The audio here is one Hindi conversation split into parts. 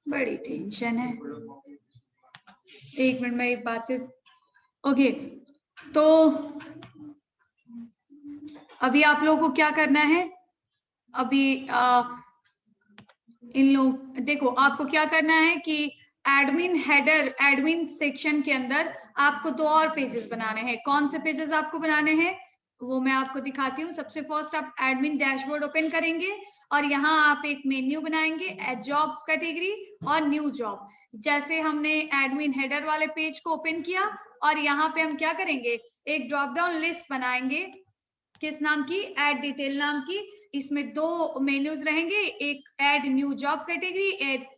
बड़ी टेंशन है। एक मिनट में एक बात। ओके, तो अभी आप लोगों को क्या करना है? अभी इन लोग देखो, आपको क्या करना है कि एडमिन हेडर, एडमिन सेक्शन के अंदर आपको 2 और पेजेस बनाने हैं। कौन से पेजेस आपको बनाने हैं वो मैं आपको दिखाती हूँ। सबसे फर्स्ट आप एडमिन डैशबोर्ड ओपन करेंगे और यहाँ आप एक मेन्यू बनाएंगे, जॉब कैटेगरी और न्यू जॉब। जैसे हमने एडमिन हेडर वाले पेज को ओपन किया और यहाँ पे हम क्या करेंगे, एक ड्रॉप डाउन लिस्ट बनाएंगे। किस नाम की? ऐड डिटेल नाम की। इसमें 2 मेन्यूज रहेंगे, एक ऐड न्यू जॉब कैटेगरी,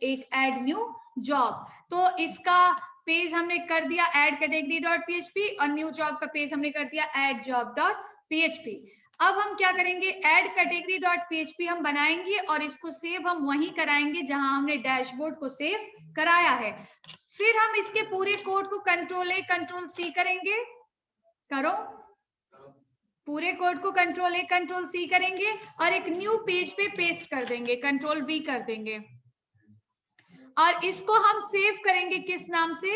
एक ऐड न्यू जॉब। तो इसका पेज हमने कर दिया ऐड कैटेगरी डॉट पीएचपी और न्यू जॉब का पेज हमने कर दिया ऐड जॉब डॉट पीएचपी। अब हम क्या करेंगे, ऐड कैटेगरी डॉट पीएचपी हम बनाएंगे और इसको सेव हम वहीं कराएंगे जहां हमने डैशबोर्ड को सेव कराया है। फिर हम इसके पूरे कोड को कंट्रोल A कंट्रोल C करेंगे। करो, पूरे कोड को कंट्रोल A कंट्रोल C करेंगे और एक न्यू पेज पे पेस्ट कर देंगे, कंट्रोल V कर देंगे। और इसको हम सेव करेंगे किस नाम से?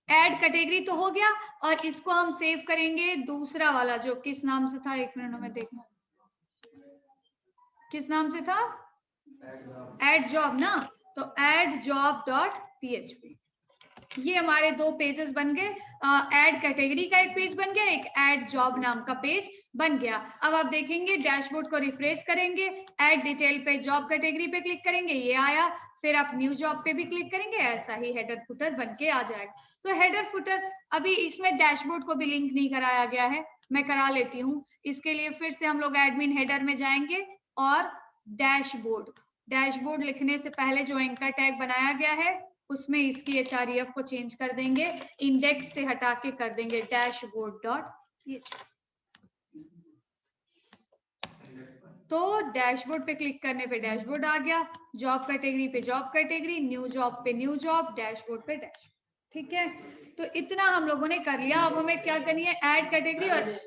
ऐड कैटेगरी तो हो गया, और इसको हम सेव करेंगे दूसरा वाला जो किस नाम से था, 1 मिनट में देखना, किस नाम से था? ऐड जॉब ना। तो ऐड जॉब डॉट पीएचपी। ये हमारे 2 पेजेस बन गए। ऐड कैटेगरी का एक पेज बन गया, एक ऐड जॉब नाम का पेज बन गया। अब आप देखेंगे डैशबोर्ड को रिफ्रेश करेंगे, ऐड डिटेल पे जॉब कैटेगरी पे क्लिक करेंगे, ये आया। फिर आप न्यू जॉब पे भी क्लिक करेंगे, ऐसा ही हेडर फुटर बन के आ जाएगा। तो हेडर फुटर अभी इसमें डैशबोर्ड को भी लिंक नहीं कराया गया है, मैं करा लेती हूँ। इसके लिए फिर से हम लोग एडमिन हेडर में जाएंगे और डैशबोर्ड, डैशबोर्ड लिखने से पहले जो एंकर टैग बनाया गया है उसमें इसकी href को चेंज कर देंगे, इंडेक्स से हटा के कर देंगे डैशबोर्ड डॉट। तो डैशबोर्ड पे क्लिक करने पे डैशबोर्ड आ गया, जॉब कैटेगरी पे जॉब कैटेगरी, न्यू जॉब पे न्यू जॉब, डैशबोर्ड पे डैशबोर्ड। ठीक है, तो इतना हम लोगों ने कर लिया। अब हमें क्या करनी है, ऐड कैटेगरी और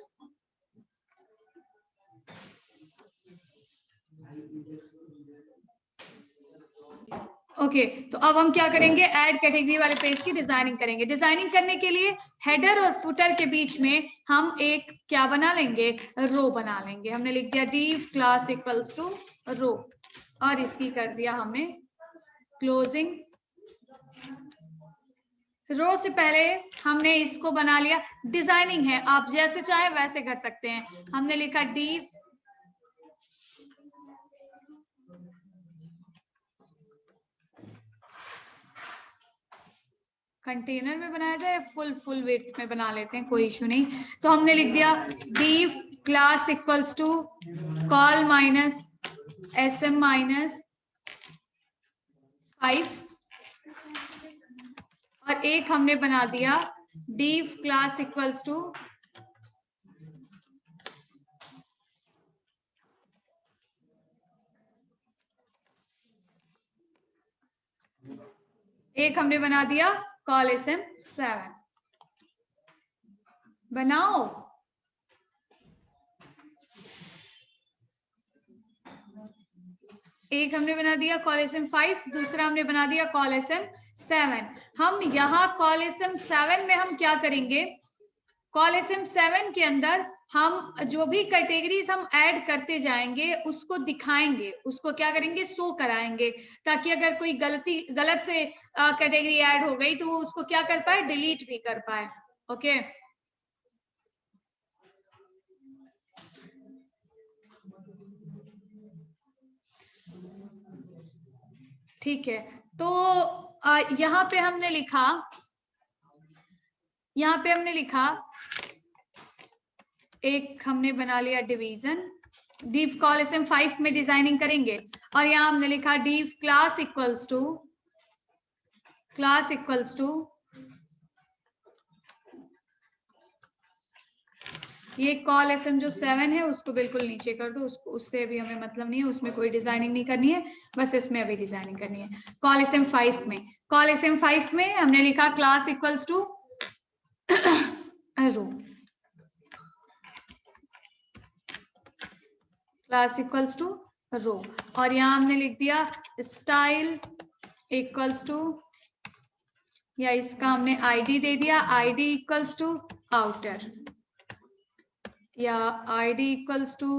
ओके तो अब हम क्या करेंगे, ऐड कैटेगरी वाले पेज की डिजाइनिंग करेंगे। डिजाइनिंग करने के लिए हेडर और फुटर के बीच में हम एक क्या बना लेंगे, रो बना लेंगे। हमने लिख दिया div class equals to row और इसकी कर दिया हमने क्लोजिंग। रो से पहले हमने इसको बना लिया, डिजाइनिंग है, आप जैसे चाहे वैसे कर सकते हैं। हमने लिखा div कंटेनर में बनाया जाए, फुल विड्थ में बना लेते हैं, कोई इशू नहीं। तो हमने लिख दिया div class equals to col minus sm minus 5 और एक हमने बना दिया div क्लास इक्वल्स टू एक हमने बना दिया कॉल sm 7। बनाओ, एक हमने बना दिया कॉल sm 5, दूसरा हमने बना दिया कॉल sm 7। हम यहाँ कॉल sm 7 में हम क्या करेंगे, कॉल sm 7 के अंदर हम जो भी कैटेगरीज हम ऐड करते जाएंगे उसको दिखाएंगे, उसको क्या करेंगे, शो कराएंगे, ताकि अगर कोई गलत से कैटेगरी ऐड हो गई तो वो उसको क्या कर पाए, डिलीट भी कर पाए। ओके ठीक है, तो यहाँ पे हमने लिखा, यहाँ पे हमने लिखा एक हमने बना लिया डिवीजन, div कॉल sm 5 में डिजाइनिंग करेंगे और यहाँ हमने लिखा div क्लास इक्वल्स टू ये कॉल sm जो 7 है उसको बिल्कुल नीचे कर दो, उसको उससे अभी हमें मतलब नहीं है, उसमें कोई डिजाइनिंग नहीं करनी है, बस इसमें अभी डिजाइनिंग करनी है। कॉल sm 5 में, कॉल sm 5 में हमने लिखा class equals to row, class equals to row और यहाँ हमने लिख दिया स्टाइल इक्वल्स टू, या इसका हमने आईडी दे दिया, आईडी इक्वल्स टू आउटर, या आईडी इक्वल्स टू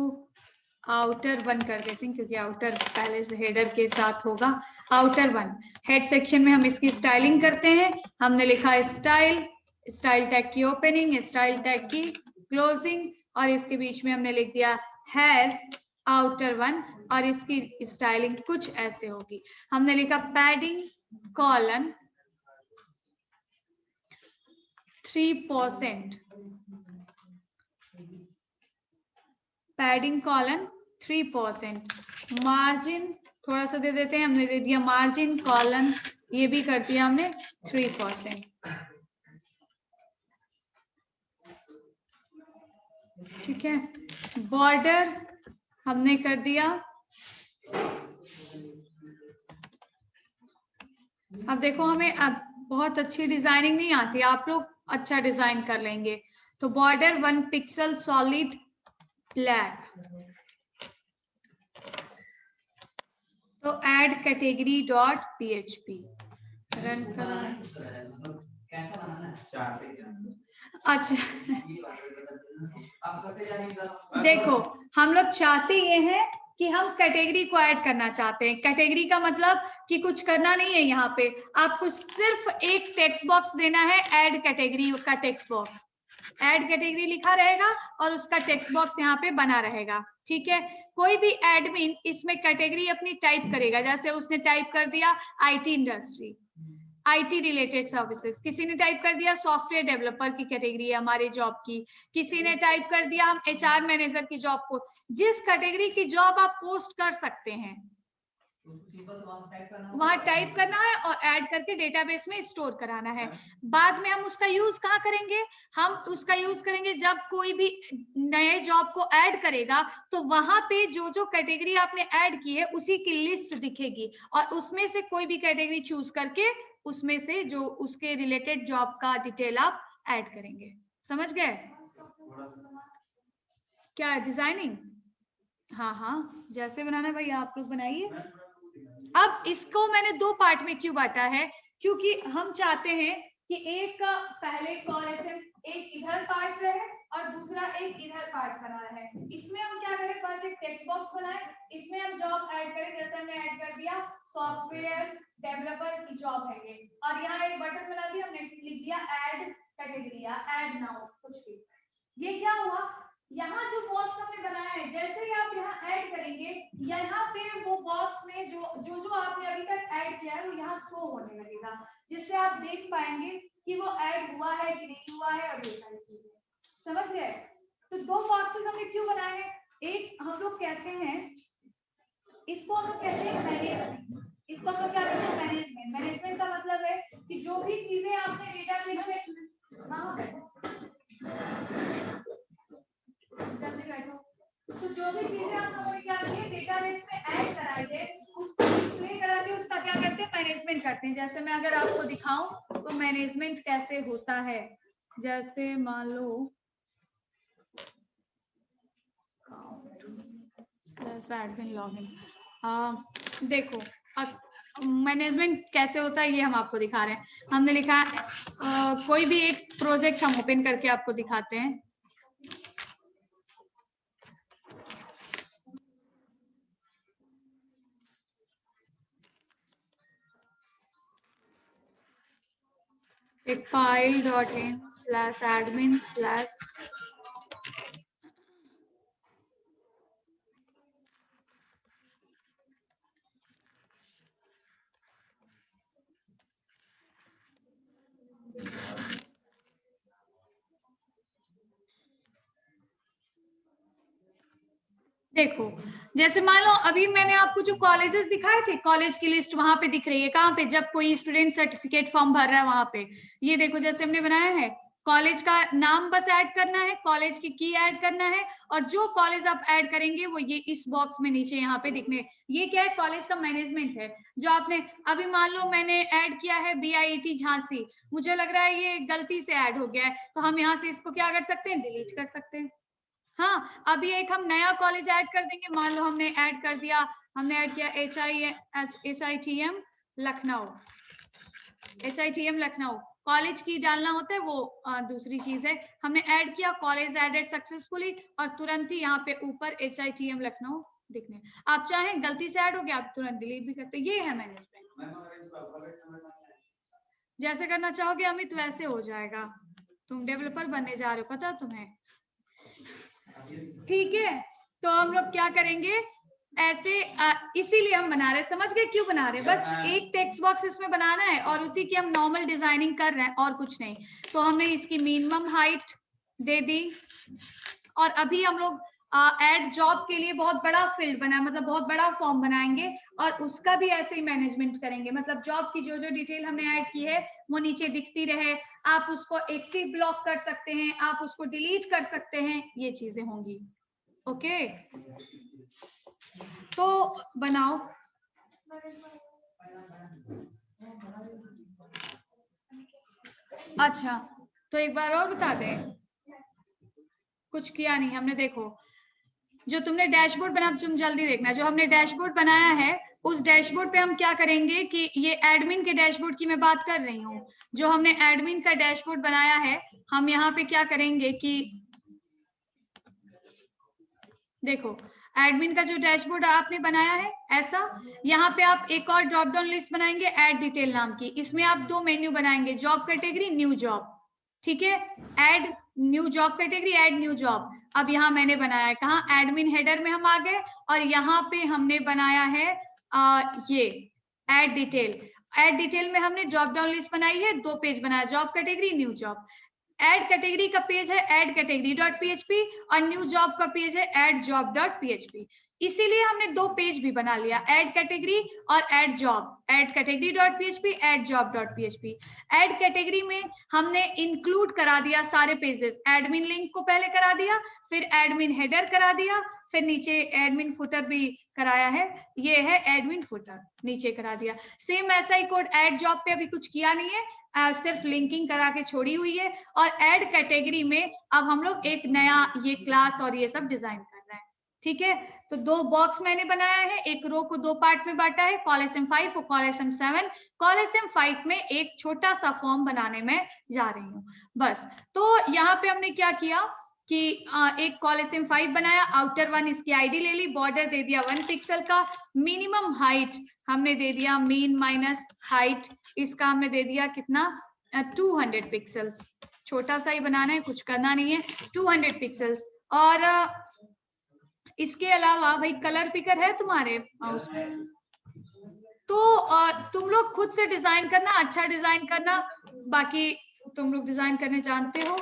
आउटर 1 कर देते हैं क्योंकि आउटर पहले से हेडर के साथ होगा। आउटर 1 हेड सेक्शन में हम इसकी स्टाइलिंग करते हैं। हमने लिखा स्टाइल, स्टाइल टैग की ओपनिंग, स्टाइल टैग की क्लोजिंग, और इसके बीच में हमने लिख दिया हैज आउटर 1, और इसकी स्टाइलिंग कुछ ऐसे होगी। हमने लिखा padding colon 3%, padding colon 3%, margin थोड़ा सा दे देते हैं, हमने दे दिया मार्जिन कॉलन, ये भी कर दिया हमने 3%। ठीक है, बॉर्डर हमने कर दिया। अब देखो हमें अब बहुत अच्छी डिजाइनिंग नहीं आती, आप लोग अच्छा डिजाइन कर लेंगे। तो बॉर्डर 1 पिक्सल सॉलिड ब्लैक, तो add category dot PHP run करा। अच्छा देखो हम लोग चाहते ये हैं कि हम कैटेगरी को ऐड करना चाहते हैं। कैटेगरी का मतलब कि कुछ करना नहीं है, यहाँ पे आपको सिर्फ एक टेक्स्ट बॉक्स देना है, ऐड कैटेगरी का टेक्स्ट बॉक्स, ऐड कैटेगरी लिखा रहेगा और उसका टेक्स्ट बॉक्स यहाँ पे बना रहेगा। ठीक है, कोई भी एडमिन इसमें कैटेगरी अपनी टाइप करेगा, जैसे उसने टाइप कर दिया IT industry, IT related services, किसी ने टाइप कर दिया सॉफ्टवेयर डेवलपर की कैटेगरी है हमारे जॉब की, किसी ने टाइप कर दिया हम एचआर मैनेजर की जॉब को, जिस कैटेगरी की जॉब आप पोस्ट कर सकते हैं वहां टाइप करना है और ऐड करके डेटाबेस में स्टोर कराना है। बाद में हम उसका यूज कहाँ करेंगे, हम उसका यूज करेंगे जब कोई भी नए जॉब को ऐड करेगा तो वहां पे जो जो कैटेगरी आपने ऐड की है उसी की लिस्ट दिखेगी, और उसमें से कोई भी कैटेगरी चूज करके उसमें से जो उसके रिलेटेड जॉब का डिटेल आप ऐड करेंगे। समझ गए क्या डिजाइनिंग? हाँ हाँ, जैसे बनाना है भाई आप लोग बनाइए। अब इसको मैंने दो पार्ट में क्यों बांटा है, क्योंकि हम चाहते हैं कि एक पहले एक इधर पार्ट रहे और दूसरा एक इधर पार्ट बना रहे। इसमें हम क्या करें, पास एक टेक्स्ट बॉक्स बनाए, इसमें हम जॉब ऐड करें, जैसे हमने ऐड कर दिया सॉफ्टवेयर डेवलपर की जॉब है ये, और यहाँ एक बटन बना दिया, हमने लिख दिया ऐड कैटेगरी या ऐड नाउ कुछ भी। ये क्या हुआ, यहाँ जो बॉक्स हमने बनाया है जैसे ही आप यहाँ ऐड करेंगे, यहाँ पे वो बॉक्स में जो आपने अभी तक ऐड किया है वो यहाँ शो होने लगेगा, जिससे आप देख पाएंगे कि वो ऐड हुआ है कि नहीं हुआ है, और ये सारी चीजें। समझ गए? तो दो बॉक्सेस हमने क्यों बनाए हैं, एक हम लोग कहते हैं, इसको हम लोग कहते हैं मैनेजमेंट, इसको हम लोग क्या कहते हैं मैनेजमेंट। मैनेजमेंट का मतलब है कि जो भी चीजें आपने डेटाबेस में, जल्दी बैठो, तो जो भी चीजें आप लोगों ने क्या की डेटाबेस में ऐड कराई है उसको डिस्प्ले करा के उसका क्या करते हैं मैनेजमेंट करते हैं। जैसे मैं अगर आपको दिखाऊं तो मैनेजमेंट कैसे होता है, जैसे मान लो एडमिन लॉगिन, देखो मैनेजमेंट कैसे होता है ये हम आपको दिखा रहे हैं। हमने लिखा कोई भी एक प्रोजेक्ट हम ओपन करके आपको दिखाते हैं। एक file dot in slash admin slash देखो, जैसे मान लो अभी मैंने आपको जो कॉलेजेस दिखाए थे, कॉलेज की लिस्ट वहां पे दिख रही है, कहाँ पे, जब कोई स्टूडेंट सर्टिफिकेट फॉर्म भर रहा है वहां पे। ये देखो जैसे हमने बनाया है, कॉलेज का नाम बस ऐड करना है, कॉलेज की ऐड करना है, और जो कॉलेज आप ऐड करेंगे वो ये इस बॉक्स में नीचे यहाँ पे दिखने। ये क्या है, कॉलेज का मैनेजमेंट है जो आपने अभी मान लो मैंने ऐड किया है BIT झांसी, मुझे लग रहा है ये गलती से ऐड हो गया है, तो हम यहाँ से इसको क्या कर सकते हैं, डिलीट कर सकते हैं। हाँ, अभी एक हम नया कॉलेज ऐड कर देंगे, मान लो हमने ऐड कर दिया, हमने ऐड किया HITM Lucknow, HITM Lucknow. College की डालना होता है, वो दूसरी चीज है। हमने ऐड किया, कॉलेज एडेड सक्सेसफुली, और तुरंत ही यहाँ पे ऊपर HITM लखनऊ दिखने। आप चाहें गलती से ऐड हो गया, आप तुरंत डिलीट भी करते। ये है मैनेजमेंट। जैसे करना चाहोगे अमित वैसे हो जाएगा। तुम डेवलपर बनने जा रहे हो, पता तुम्हें? ठीक है, तो हम लोग क्या करेंगे ऐसे, इसीलिए हम बना रहे हैं। समझ गए क्यों बना रहे हैं? बस एक टेक्स्ट बॉक्स इसमें बनाना है और उसी की हम नॉर्मल डिजाइनिंग कर रहे हैं और कुछ नहीं। तो हमने इसकी मिनिमम हाइट दे दी, और अभी हम लोग एड जॉब के लिए बहुत बड़ा फील्ड बना, मतलब बहुत बड़ा फॉर्म बनाएंगे और उसका भी ऐसे ही मैनेजमेंट करेंगे। मतलब जॉब की जो जो डिटेल हमने ऐड की है वो नीचे दिखती रहे, आप उसको एक्टिव ब्लॉक कर सकते हैं, आप उसको डिलीट कर सकते हैं, ये चीजें होंगी। ओके, तो बनाओ। अच्छा, तो एक बार और बता दें, कुछ किया नहीं हमने। देखो, जो तुमने डैशबोर्ड बना, तुम जल्दी देखना, जो हमने डैशबोर्ड बनाया है उस डैशबोर्ड पे हम क्या करेंगे कि ये एडमिन के डैशबोर्ड की मैं बात कर रही हूँ। जो हमने एडमिन का डैशबोर्ड बनाया है, हम यहाँ पे क्या करेंगे कि देखो, एडमिन का जो डैशबोर्ड आपने बनाया है ऐसा, यहाँ पे आप एक और ड्रॉप डाउन लिस्ट बनाएंगे ऐड डिटेल नाम की। इसमें आप दो मेन्यू बनाएंगे, जॉब कैटेगरी, न्यू जॉब। ठीक है, add new job category, add new job. अब यहाँ मैंने बनाया है, कहाँ? एडमिन हेडर में हम आ गए और यहाँ पे हमने बनाया है ये ऐड डिटेल। ऐड डिटेल में हमने ड्रॉप डाउन लिस्ट बनाई है, दो पेज बनाया, job category, new job. Add category का पेज है ऐड कैटेगरी डॉट पीएचपी और न्यू जॉब का पेज है ऐड जॉब डॉट पीएचपी। इसीलिए हमने दो पेज भी बना लिया, ऐड कैटेगरी और add job, add category dot PHP, add job dot PHP. Add category में हमने इंक्लूड करा दिया सारे पेजेस, एडमिन लिंक को पहले करा दिया, फिर एडमिन हेडर करा दिया, फिर नीचे एडमिन फुटर भी कराया है, ये है एडमिन फुटर, नीचे करा दिया। सेम ऐसा ही कोड ऐड जॉब पे अभी कुछ किया नहीं है, सिर्फ लिंकिंग करा के छोड़ी हुई है। और ऐड कैटेगरी में अब हम लोग एक नया ये क्लास और ये सब डिजाइन कर रहे हैं। ठीक है, तो दो बॉक्स मैंने बनाया है, एक रो को दो पार्ट में बांटा है, कॉलम 5 और कॉलम 7। कॉलम 5 में एक छोटा सा फॉर्म बनाने में जा रही हूँ बस। तो यहाँ पे हमने क्या किया कि एक कॉलम 5 बनाया, आउटर वन इसकी आईडी ले ली, बॉर्डर दे दिया 1 पिक्सल का, मिनिमम हाइट हमने दे दिया मीन माइनस हाइट, इसका हमने दे दिया कितना 200 पिक्सल्स। छोटा सा ही बनाना है, कुछ करना नहीं है, 200 पिक्सल्स। और इसके अलावा भाई कलर पिकर है तुम्हारे माउस में, तो तुम लोग खुद से डिजाइन करना, अच्छा डिजाइन करना, बाकी तुम लोग डिजाइन करने जानते हो।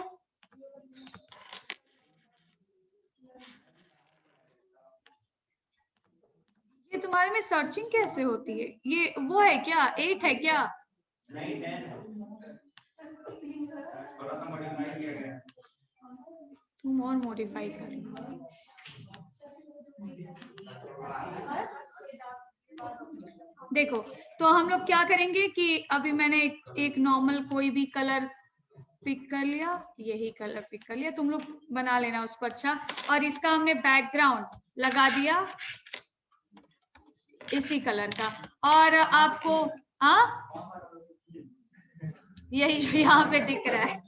ये तुम्हारे में सर्चिंग कैसे होती है? ये वो है क्या, 8 है क्या? नहीं 10 है, थोड़ा सा मॉडिफाई किया गया। तुम और मॉडिफाई कर रही हो। देखो, तो हम लोग क्या करेंगे कि अभी मैंने एक नॉर्मल कोई भी कलर पिक कर लिया, यही कलर पिक कर लिया, तुम लोग बना लेना उसको अच्छा। और इसका हमने बैकग्राउंड लगा दिया इसी कलर का, और आपको यही जो यहाँ पे दिख रहा है।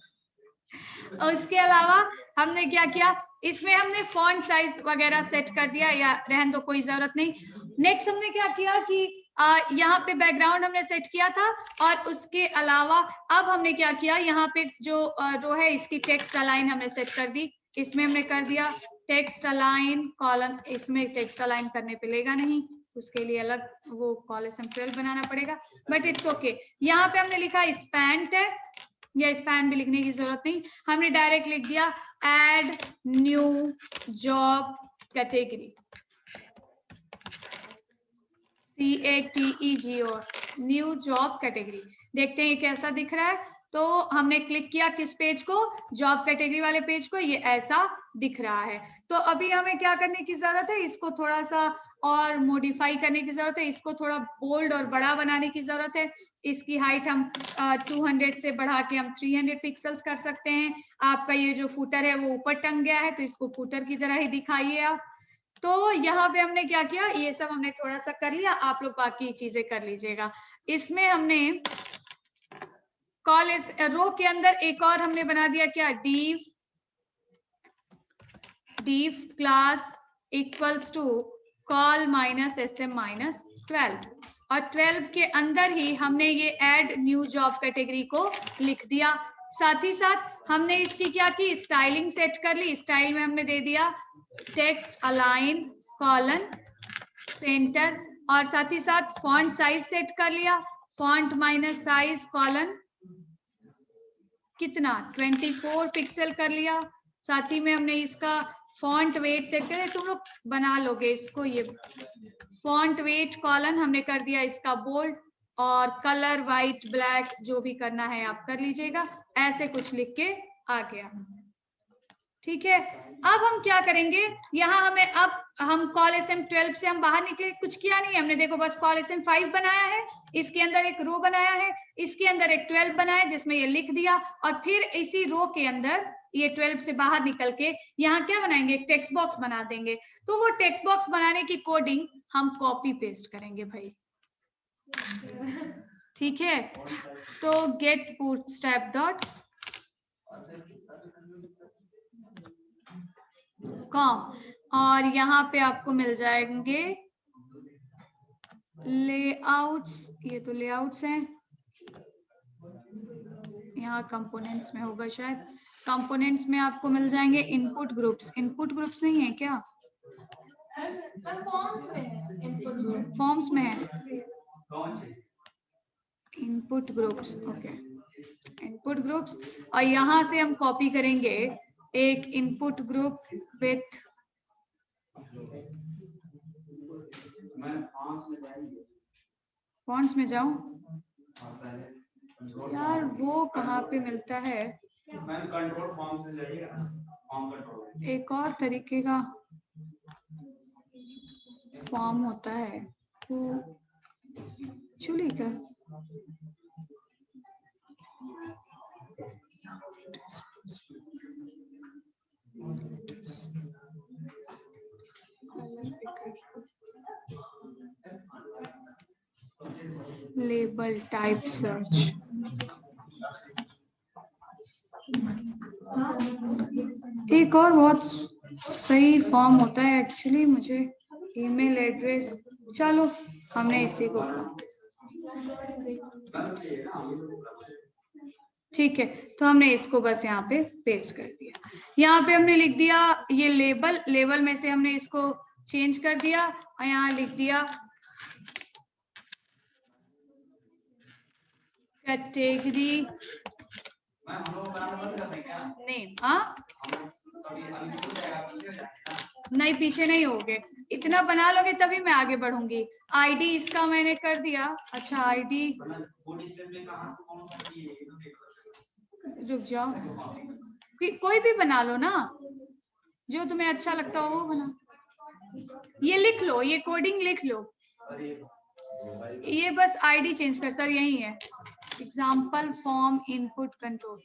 और उसके अलावा हमने क्या किया, इसमें हमने फॉन्ट साइज वगैरह सेट कर दिया, या रहने दो कोई जरूरत नहीं। नेक्स्ट हमने क्या किया कि यहाँ पे बैकग्राउंड हमने सेट किया था, और उसके अलावा अब हमने क्या किया, यहाँ पे जो रो है इसकी टेक्स्ट अलाइन हमने सेट कर दी। इसमें हमने कर दिया टेक्स्ट अलाइन कॉलम, इसमें टेक्स्ट अलाइन करने पे लेगा नहीं, उसके लिए अलग वो कॉलम 12 बनाना पड़ेगा, बट इट्स ओके। यहाँ पे हमने लिखा स्पैन टैग, या स्पैन भी लिखने की जरूरत नहीं, हमने डायरेक्ट लिख दिया add new job category, CATEGO, new job category. देखते हैं ये कैसा दिख रहा है। तो हमने क्लिक किया किस पेज को, जॉब कैटेगरी वाले पेज को, ये ऐसा दिख रहा है। तो अभी हमें क्या करने की जरूरत है, इसको थोड़ा सा और मॉडिफाई करने की जरूरत है, इसको थोड़ा बोल्ड और बड़ा बनाने की जरूरत है। इसकी हाइट हम 200 से बढ़ा के हम 300 पिक्सल्स कर सकते हैं। आपका ये जो फुटर है वो ऊपर टंग गया है, तो इसको फुटर की तरह ही दिखाइए आप। तो यहाँ पे हमने क्या किया, ये सब हमने थोड़ा सा कर लिया, आप लोग बाकी चीजें कर लीजिएगा। इसमें हमने कॉल रो के अंदर एक और हमने बना दिया क्या, div class equals to col minus sm minus 12, और 12 के अंदर ही हमने ये ऐड न्यू जॉब कैटेगरी को लिख दिया। साथ ही साथ हमने इसकी क्या की, स्टाइलिंग सेट कर ली। स्टाइल में हमने दे दिया टेक्स्ट अलाइन कॉलन सेंटर, और साथ ही साथ फॉन्ट साइज सेट कर लिया, फॉन्ट माइनस साइज कॉलन कितना 24 पिक्सल कर लिया। साथ ही में हमने इसका फॉन्ट वेट सेट करे, तुम लोग बना लोगे इसको, ये फॉन्ट वेट कॉलन हमने कर दिया इसका बोल्ड, और कलर वाइट ब्लैक जो भी करना है आप कर लीजिएगा। ऐसे कुछ लिख के आ गया, ठीक है। अब हम क्या करेंगे, यहाँ हमें अब हम कॉल एसएम 12 से हम बाहर निकले, कुछ किया नहीं हमने, देखो बस कॉल एसएम 5 बनाया है, इसके अंदर एक रो बनाया है, इसके अंदर एक 12 बनाया जिसमें ये लिख दिया, और फिर इसी रो के अंदर ये 12 से बाहर निकल के यहाँ क्या बनाएंगे, एक टेक्स्ट बॉक्स बना देंगे। तो वो टेक्स्ट बॉक्स बनाने की कोडिंग हम कॉपी पेस्ट करेंगे भाई, ठीक है। तो गेट बूटस्ट्रैप डॉट कॉम, और यहाँ पे आपको मिल जाएंगे लेआउट्स, ये तो लेआउट्स हैं, यहाँ कंपोनेंट्स में होगा शायद, कंपोनेंट्स में आपको मिल जाएंगे इनपुट ग्रुप्स। इनपुट ग्रुप्स नहीं है क्या, फॉर्म्स में है input groups, okay input groups. और यहाँ से हम कॉपी करेंगे एक इनपुट ग्रुप विथ फॉन्ट्स में जाऊं यार, वो कहाँ पे मिलता है, एक और तरीके का फॉर्म होता है वो चुली का, लेबल टाइप सर्च, एक और बहुत सही फॉर्म होता है एक्चुअली, मुझे ईमेल एड्रेस, चलो हमने इसी को, ठीक है। तो हमने इसको बस यहाँ पे पेस्ट कर दिया, यहाँ पे हमने लिख दिया ये लेबल, लेबल में से हमने इसको चेंज कर दिया और यहाँ लिख दिया कैटेगरी नेम। हाँ नहीं पीछे नहीं होगे, इतना बना लोगे तभी मैं आगे बढ़ूंगी। आईडी इसका मैंने कर दिया, अच्छा आईडी रुक जाओ, कोई भी बना लो ना, जो तुम्हें अच्छा लगता हो वो बना, ये लिख लो, ये कोडिंग लिख लो, ये बस आईडी चेंज कर, सर यही है example form input control,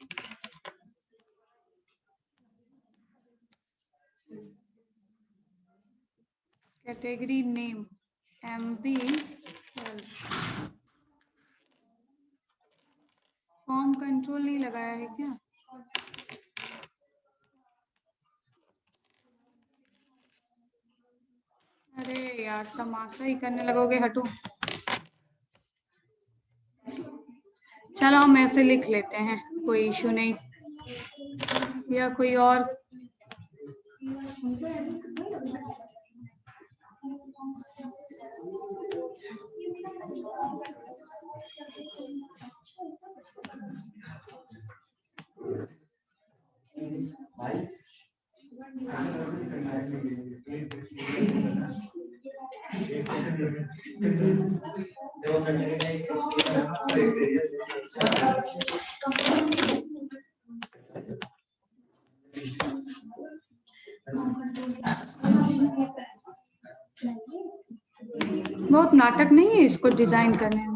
category name MB, form control नहीं लगाया है क्या, अरे यार तमाशा ही करने लगोगे, हटो। चलो हम ऐसे लिख लेते हैं, कोई इशू नहीं, या कोई और बहुत नाटक नहीं है इसको डिजाइन करने में।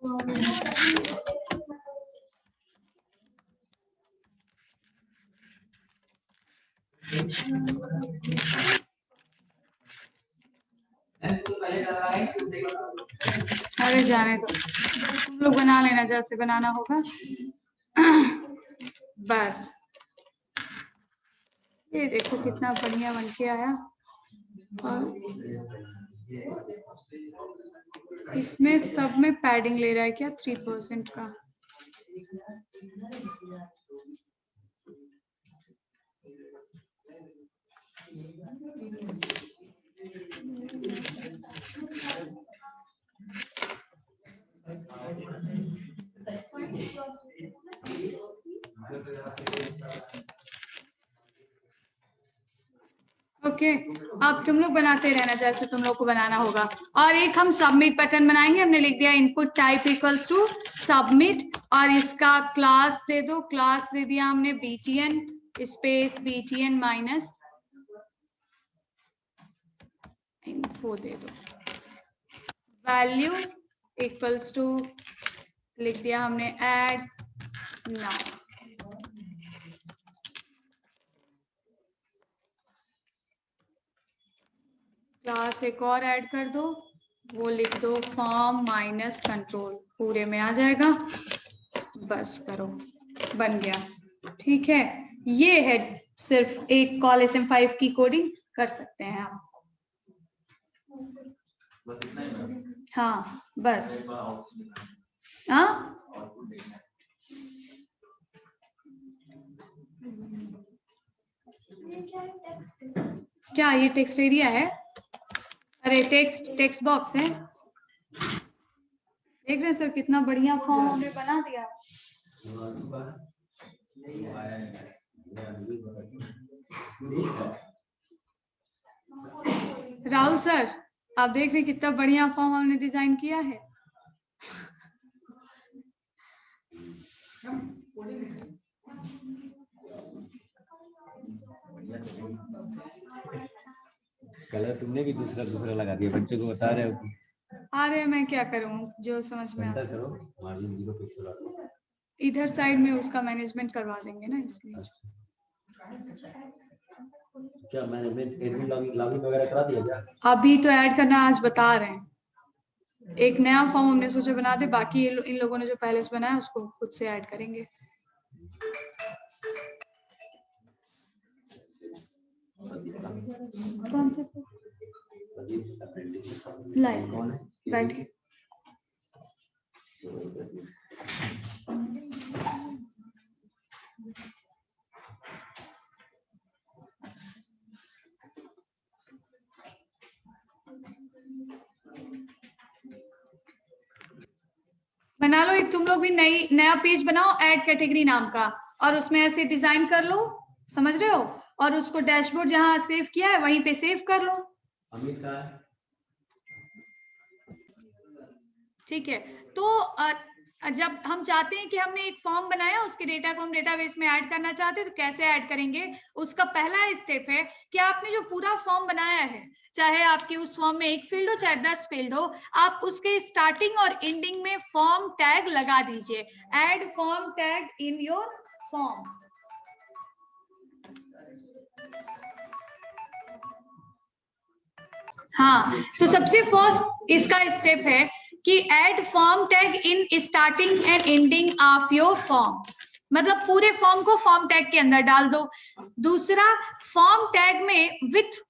अरे जाने दो, तुम लोग बना लेना जैसे बनाना होगा। बस ये देखो कितना बढ़िया बन के आया। और इसमें सब में पैडिंग ले रहा है क्या 3% का? ओके, अब तुम लोग बनाते रहना जैसे तुम लोग को बनाना होगा। और एक हम सबमिट बटन बनाएंगे। हमने लिख दिया input type equals to submit, और इसका क्लास दे दो। क्लास दे दिया हमने btn space btn minus info दे दो। वैल्यू इक्वल्स टू लिख दिया हमने ऐड नाउ। क्लास एक और ऐड कर दो, वो लिख दो फॉर्म माइनस कंट्रोल, पूरे में आ जाएगा। बस करो, बन गया। ठीक है, ये है सिर्फ एक कॉल SM5 की कोडिंग कर सकते हैं आप। हाँ बस, हाँ क्या ये टेक्स्ट एरिया है? अरे टेक्स्ट बॉक्स है। देख रहे सर कितना बढ़िया फॉर्म हमने बना दिया। राहुल सर आप देख रहे कितना बढ़िया फॉर्म हमने डिजाइन किया है। कलर तुमने भी दूसरा दूसरा लगा दिया, बच्चों को बता रहे हो। अरे मैं क्या करूं, जो समझ में आता है। इधर साइड में उसका मैनेजमेंट करवा देंगे ना, इसलिए। क्या मैनेजमेंट एडमिन लॉगिन वगैरह करा दिया क्या? अभी तो ऐड करना आज बता रहे हैं। एक नया फॉर्म हमने सोचा बना दे, बाकी इन लोगों ने जो पहले से बनाया उसको खुद से ऐड करेंगे। कौन से लाइव बैठ के बना लो। एक तुम लोग भी नया पेज बनाओ ऐड कैटेगरी नाम का, और उसमें ऐसे डिजाइन कर लो, समझ रहे हो? और उसको डैशबोर्ड जहां सेव किया है वहीं पे सेव कर लो। ठीक है, तो जब हम चाहते हैं कि हमने एक फॉर्म बनाया, उसके डेटा को हम डेटाबेस में ऐड करना चाहते हैं, तो कैसे ऐड करेंगे? उसका पहला स्टेप है कि आपने जो पूरा फॉर्म बनाया है, चाहे आपके उस फॉर्म में 1 फील्ड हो चाहे 10 फील्ड हो, आप उसके स्टार्टिंग और एंडिंग में फॉर्म टैग लगा दीजिए। Add form tag in your form. हाँ, तो सबसे फर्स्ट इसका स्टेप है कि add form tag in starting and ending of your form, मतलब पूरे फॉर्म को फॉर्म टैग के अंदर डाल दो। दूसरा, फॉर्म टैग में विथ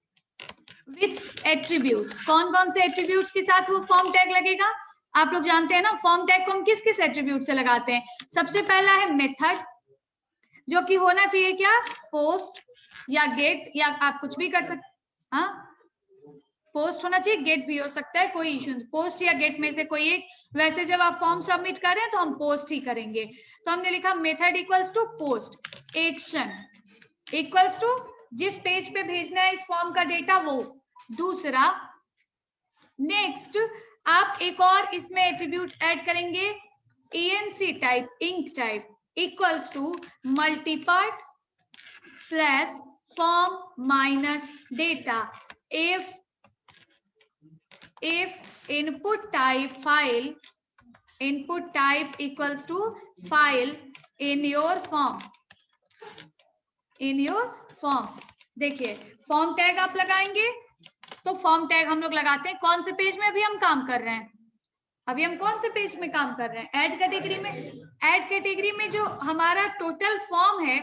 एट्रीब्यूट्स, कौन कौन से एट्रीब्यूट्स के साथ वो फॉर्म टैग लगेगा? आप लोग जानते हैं ना, फॉर्म टैग को हम किस किस एट्रीब्यूट से लगाते हैं? सबसे पहला है मेथड, जो कि होना चाहिए क्या? पोस्ट या गेट, या आप कुछ भी कर सकते। हाँ, पोस्ट होना चाहिए, गेट भी हो सकता है, कोई इश्यू नहीं। पोस्ट या गेट में से कोई एक। वैसे जब आप फॉर्म सबमिट कर रहे हैं तो हम पोस्ट ही करेंगे। तो हमने लिखा method equals to post, action equals to जिस पेज पे भेजना है इस फॉर्म का डेटा वो। दूसरा, नेक्स्ट आप एक और इसमें एट्रीब्यूट ऐड करेंगे, ENC type, enc type equals to multipart slash form minus data. if input type file input type equals to file in your form, in your form. देखिए फॉर्म टैग आप लगाएंगे, तो फॉर्म टैग हम लोग लगाते हैं कौन से पेज में अभी हम काम कर रहे हैं, अभी हम कौन से पेज में काम कर रहे हैं, ऐड कैटेगरी में। ऐड कैटेगरी में जो हमारा टोटल फॉर्म है,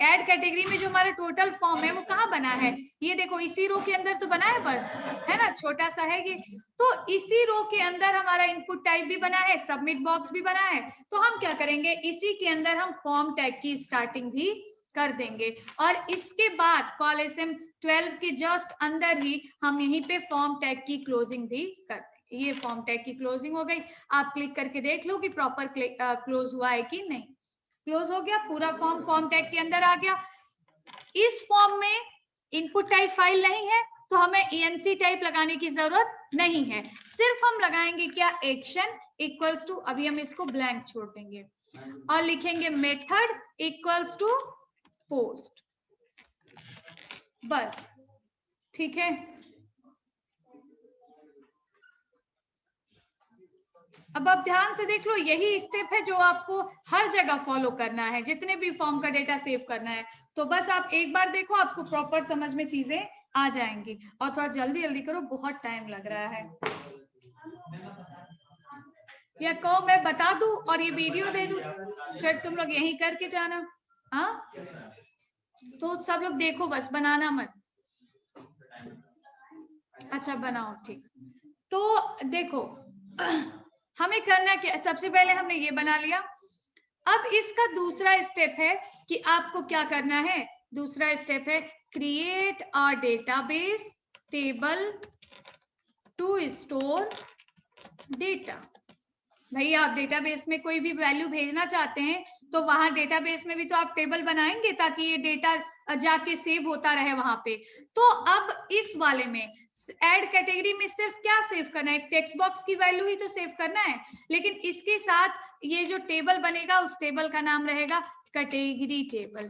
ऐड कैटेगरी में जो हमारा टोटल फॉर्म है वो कहाँ बना है, ये देखो इसी रो के अंदर तो बना है बस, है ना, छोटा सा है ये। तो इसी रो के अंदर हमारा इनपुट टाइप भी बना है, सबमिट बॉक्स भी बना है। तो हम क्या करेंगे, इसी के अंदर हम फॉर्म टैग की स्टार्टिंग भी कर देंगे, और इसके बाद कॉलम 12 के जस्ट अंदर ही हम यहीं पे फॉर्म टैग की क्लोजिंग भी कर देंगे। ये फॉर्म टैग की क्लोजिंग हो गई। आप क्लिक करके देख लो कि प्रॉपर क्लोज हुआ है कि नहीं। क्लोज हो गया, पूरा फॉर्म फॉर्म टैग के अंदर आ गया। इस फॉर्म में इनपुट टाइप फाइल नहीं है, तो हमें ENC टाइप लगाने की जरूरत नहीं है। सिर्फ हम लगाएंगे क्या, एक्शन इक्वल्स टू, अभी हम इसको ब्लैंक छोड़ देंगे और लिखेंगे मेथड इक्वल्स टू पोस्ट, बस। ठीक है, अब आप ध्यान से देख लो, यही स्टेप है जो आपको हर जगह फॉलो करना है, जितने भी फॉर्म का डेटा सेव करना है। तो बस आप एक बार देखो, आपको प्रॉपर समझ में चीजें आ जाएंगी। और थोड़ा जल्दी जल्दी करो, बहुत टाइम लग रहा है। या कहो मैं बता दूं और ये वीडियो दे दूं, फिर तुम लोग यही करके जाना। हाँ, तो सब लोग देखो बस, बनाना मत। अच्छा बनाओ, ठीक। तो देखो हमें करना क्या, सबसे पहले हमने ये बना लिया। अब इसका दूसरा स्टेप है कि आपको क्या करना है, दूसरा स्टेप है create a database table to store data. भाई आप डेटाबेस में कोई भी वैल्यू भेजना चाहते हैं, तो वहां डेटाबेस में भी तो आप टेबल बनाएंगे ताकि ये डेटा जाके सेव होता रहे वहां पे। तो अब इस वाले में ऐड कैटेगरी में सिर्फ क्या सेव करना है, टेक्स्ट बॉक्स की वैल्यू ही तो सेव करना है। लेकिन इसके साथ ये जो टेबल बनेगा, उस टेबल का नाम रहेगा कैटेगरी टेबल।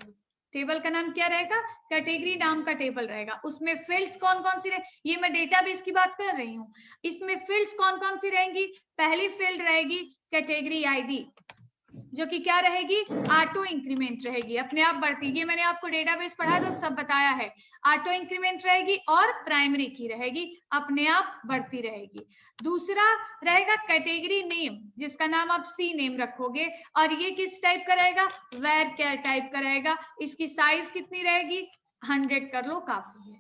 टेबल का नाम क्या रहेगा, कैटेगरी नाम का टेबल रहेगा। उसमें फील्ड्स कौन कौन सी रहे, ये मैं डेटाबेस की बात कर रही हूँ। इसमें फील्ड्स कौन कौन सी रहेंगी, पहली फील्ड रहेगी कैटेगरी आईडी, जो कि क्या रहेगी, ऑटो इंक्रीमेंट रहेगी, अपने आप बढ़ती। ये मैंने आपको डेटाबेस पढ़ा तो सब बताया है। ऑटो इंक्रीमेंट रहेगी और प्राइमरी की रहेगी, अपने आप बढ़ती रहेगी। दूसरा रहेगा कैटेगरी नेम, जिसका नाम आप सी नेम रखोगे, और ये किस टाइप का रहेगा, वेर केयर टाइप का रहेगा। इसकी साइज कितनी रहेगी, 100 कर लो, काफी है।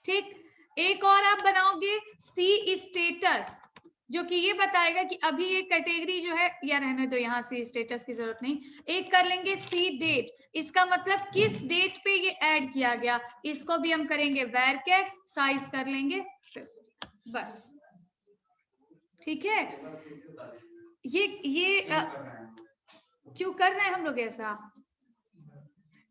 ठीक, एक और आप बनाओगे सी स्टेटस, जो कि ये बताएगा कि अभी ये कैटेगरी जो है, या रहने दो, यहाँ से स्टेटस की जरूरत नहीं। एक कर लेंगे सी डेट, इसका मतलब किस डेट पे ये ऐड किया गया, इसको भी हम करेंगे वेर केयर, साइज कर लेंगे 50, बस। ठीक है, ये क्यों कर रहे हैं हम लोग ऐसा,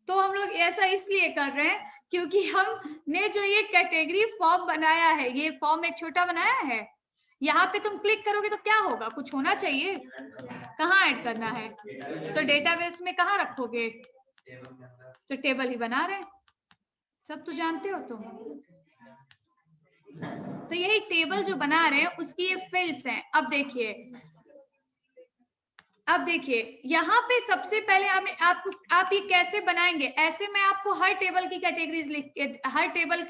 तो हम लोग ऐसा इसलिए कर रहे हैं क्योंकि हमने जो ये कैटेगरी फॉर्म बनाया है, ये फॉर्म एक छोटा बनाया है, यहाँ पे तुम क्लिक करोगे तो क्या होगा, कुछ होना चाहिए, कहाँ ऐड करना है, तो डेटाबेस में कहाँ रखोगे, तो टेबल ही बना रहे हैं, सब तो जानते हो तुम। तो यही टेबल जो बना रहे हैं उसकी ये फील्ड्स हैं। अब देखिए यहाँ पे सबसे पहले आप ये कैसे बनाएंगे, ऐसे मैं आपको हर टेबल की कैटेगरीज लिख के, हर टेबल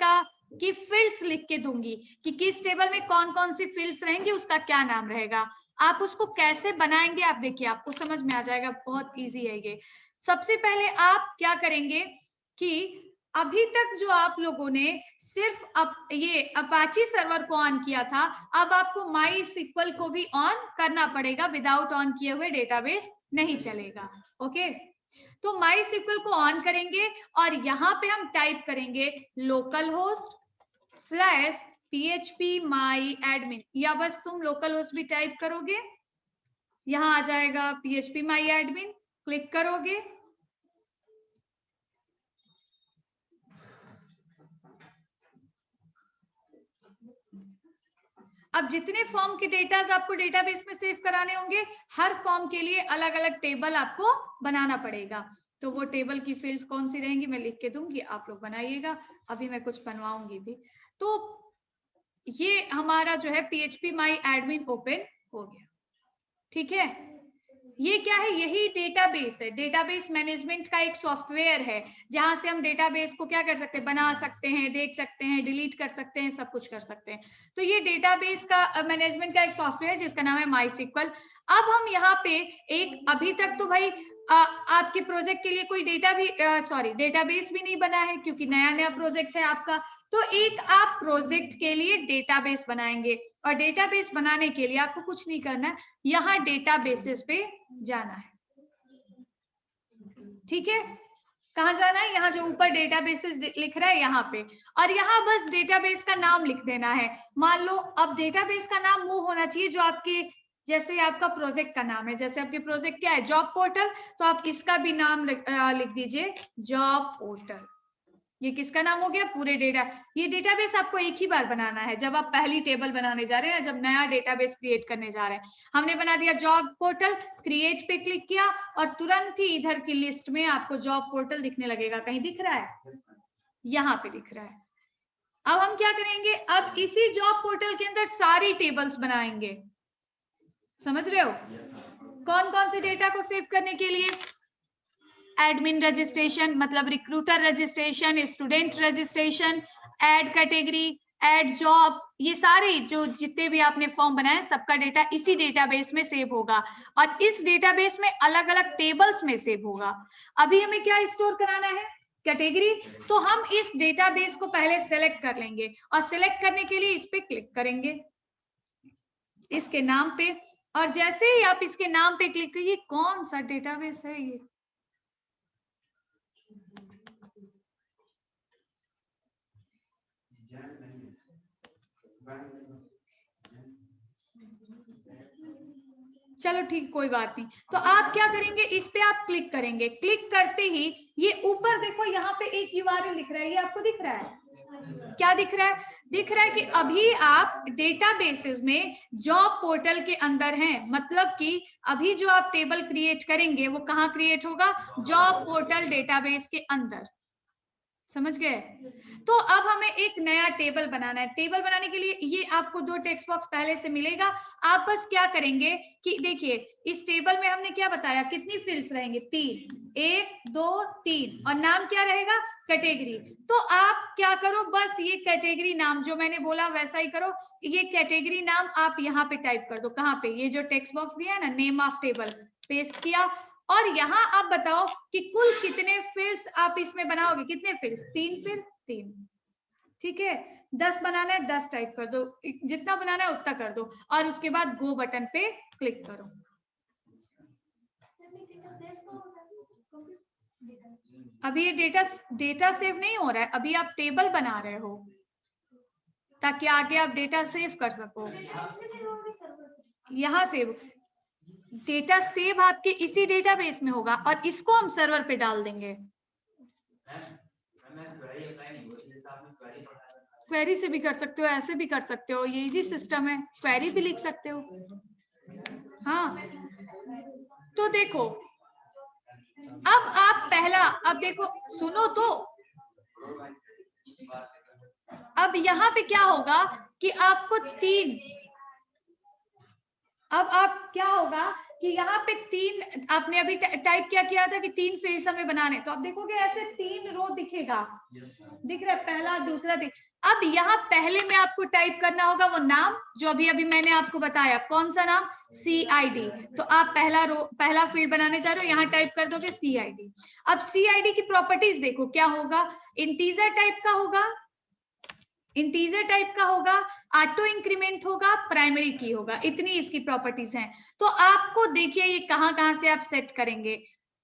की फील्ड्स लिख के दूंगी कि किस टेबल में कौन कौन सी फील्ड्स रहेंगी, उसका क्या नाम रहेगा। आप उसको कैसे बनाएंगे, आप देखिए आपको समझ में आ जाएगा, बहुत इजी है ये। सबसे पहले आप क्या करेंगे कि अभी तक जो आप लोगों ने सिर्फ ये अपाची सर्वर को ऑन किया था, अब आपको MySQL को भी ऑन करना पड़ेगा, विदाउट ऑन किए हुए डेटाबेस नहीं चलेगा। ओके, तो MySQL को ऑन करेंगे और यहाँ पे हम टाइप करेंगे localhost/phpMyAdmin, या बस तुम लोकल होस्ट भी टाइप करोगे, यहाँ आ जाएगा phpMyAdmin, क्लिक करोगे। अब जितने फॉर्म के डेटाज आपको डेटाबेस में सेव कराने होंगे, हर फॉर्म के लिए अलग अलग टेबल आपको बनाना पड़ेगा। तो वो टेबल की फील्ड्स कौन सी रहेंगी मैं लिख के दूंगी, आप लोग बनाइएगा, अभी मैं कुछ बनवाऊंगी भी। तो ये हमारा जो है PHP MyAdmin ओपन हो गया। ठीक है, ये क्या है, यही डेटाबेस है। डेटाबेस मैनेजमेंट का एक सॉफ्टवेयर है जहां से हम डेटाबेस को क्या कर सकते हैं, बना सकते हैं, देख सकते हैं, डिलीट कर सकते हैं, सब कुछ कर सकते हैं। तो ये डेटाबेस का मैनेजमेंट का एक सॉफ्टवेयर जिसका नाम है MySQL। अब हम यहाँ पे एक, अभी तक तो भाई आपके प्रोजेक्ट के लिए कोई डेटाबेस भी नहीं बना है क्योंकि नया नया प्रोजेक्ट है आपका। तो एक आप प्रोजेक्ट के लिए डेटाबेस बनाएंगे, और डेटाबेस बनाने के लिए आपको कुछ नहीं करना है, यहाँ डेटाबेसेस पे जाना है। ठीक है, कहाँ जाना है, यहाँ जो ऊपर डेटाबेसेस लिख रहा है यहाँ पे, और यहाँ बस डेटाबेस का नाम लिख देना है। मान लो अब डेटाबेस का नाम वो होना चाहिए जो आपके, जैसे आपका प्रोजेक्ट का नाम है, जैसे आपके प्रोजेक्ट क्या है, जॉब पोर्टल, तो आप इसका भी नाम लिख दीजिए जॉब पोर्टल। ये किसका नाम हो गया, पूरे डेटा। ये डेटाबेस आपको एक ही बार बनाना है, जब आप पहली टेबल बनाने जा रहे हैं, जब नया डेटाबेस क्रिएट करने जा रहे हैं। हमने बना दिया जॉब पोर्टल, क्रिएट पे क्लिक किया और तुरंत ही इधर की लिस्ट में आपको जॉब पोर्टल दिखने लगेगा। कहीं दिख रहा है, यहाँ पे दिख रहा है। अब हम क्या करेंगे, अब इसी जॉब पोर्टल के अंदर सारी टेबल्स बनाएंगे। समझ रहे हो, कौन कौन से डेटा को सेव करने के लिए, एडमिन रजिस्ट्रेशन मतलब recruiter registration, student registration, add category, add job, ये सारे जो जितने भी आपने फॉर्म बनाए सबका डेटा इसी डेटाबेस में सेव होगा, और इस डेटाबेस में अलग अलग टेबल्स में सेव होगा। अभी हमें क्या स्टोर कराना है, कैटेगरी। तो हम इस डेटाबेस को पहले सेलेक्ट कर लेंगे, और सेलेक्ट करने के लिए इस पे क्लिक करेंगे, इसके नाम पे, और जैसे ही आप इसके नाम पे क्लिक करिए, कौन सा डेटाबेस है ये, चलो ठीक, कोई बात नहीं। तो आप क्या करेंगे, इस पे आप क्लिक करेंगे, क्लिक करते ही ये ऊपर देखो यहाँ पे एक URL लिख रहा है, ये आपको दिख रहा है, क्या दिख रहा है, दिख रहा है कि अभी आप डेटाबेसेस में जॉब पोर्टल के अंदर हैं। मतलब कि अभी जो आप टेबल क्रिएट करेंगे वो कहाँ क्रिएट होगा, जॉब पोर्टल डेटाबेस के अंदर। समझ गए। तो अब हमें एक नया टेबल बनाना है। टेबल बनाने के लिए ये आपको 2 टेक्स्ट बॉक्स पहले से मिलेगा। आप बस क्या करेंगे कि देखिए इस टेबल में हमने क्या बताया, कितनी फील्ड्स रहेंगे, 3, 1 2 3, और नाम क्या रहेगा, कैटेगरी। तो आप क्या करो, बस ये कैटेगरी नाम जो मैंने बोला वैसा ही करो। ये कैटेगरी नाम आप यहाँ पे टाइप कर दो, कहाँ पे, ये जो टेक्स्ट बॉक्स दिया है ना, नेम ऑफ टेबल, पेस्ट किया। और यहाँ आप बताओ कि कुल कितने फील्ड्स आप इसमें बनाओगे, कितने फील्ड्स, 3 फील्ड, 3। ठीक है, 10 बनाना है 10 टाइप कर दो, जितना बनाना है उतना कर दो, और उसके बाद गो बटन पे क्लिक करो। अभी ये डेटा सेव नहीं हो रहा है, अभी आप टेबल बना रहे हो ताकि आगे आप डेटा सेव कर सको। यहाँ सेव, डेटा सेव आपके इसी डेटाबेस में होगा, और इसको हम सर्वर पे डाल देंगे। क्वेरी से भी कर सकते हो, ऐसे भी कर सकते हो, ये इजी सिस्टम है, क्वेरी भी लिख सकते हो। हाँ, तो देखो अब आप पहला, अब देखो सुनो तो, अब यहाँ पे क्या होगा कि आपको 3, अब आप क्या होगा कि यहाँ पे 3 आपने अभी टाइप किया था कि 3 फील्ड्स हमें बनाने, तो आप देखोगे ऐसे 3 रो दिखेगा, दिख रहा है, पहला दूसरा अब यहाँ पहले में आपको टाइप करना होगा वो नाम जो अभी अभी मैंने आपको बताया, कौन सा नाम, CID। तो आप पहला फील्ड बनाने जा रहे हो, यहाँ टाइप कर दोगे CID। अब CID की प्रॉपर्टीज देखो क्या होगा, इंटीजर टाइप का होगा, इंटीजर टाइप का होगा, ऑटो इंक्रीमेंट होगा, प्राइमरी की होगा, इतनी इसकी प्रॉपर्टीज हैं। तो आपको देखिए ये कहाँ से आप सेट करेंगे।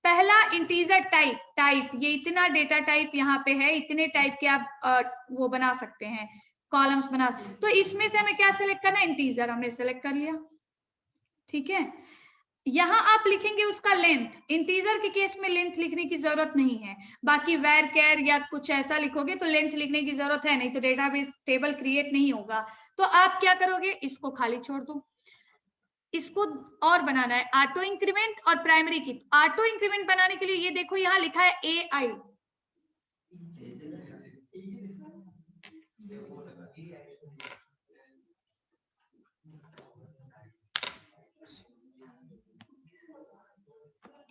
पहला इंटीजर टाइप ये इतना डेटा टाइप यहाँ पे है, इतने टाइप के आप वो बना सकते हैं, कॉलम्स बना। तो इसमें से हमें क्या सिलेक्ट करना है, इंटीजर हमने सिलेक्ट कर लिया। ठीक है, यहाँ आप लिखेंगे उसका लेंथ, इंटीजर के केस में लेंथ लिखने की जरूरत नहीं है, बाकी वेर कैर या कुछ ऐसा लिखोगे तो लेंथ लिखने की जरूरत है, नहीं तो डेटाबेस टेबल क्रिएट नहीं होगा। तो आप क्या करोगे, इसको खाली छोड़ दो, इसको और बनाना है ऑटो इंक्रीमेंट और प्राइमरी की। ऑटो इंक्रीमेंट बनाने के लिए ये देखो यहाँ लिखा है AI,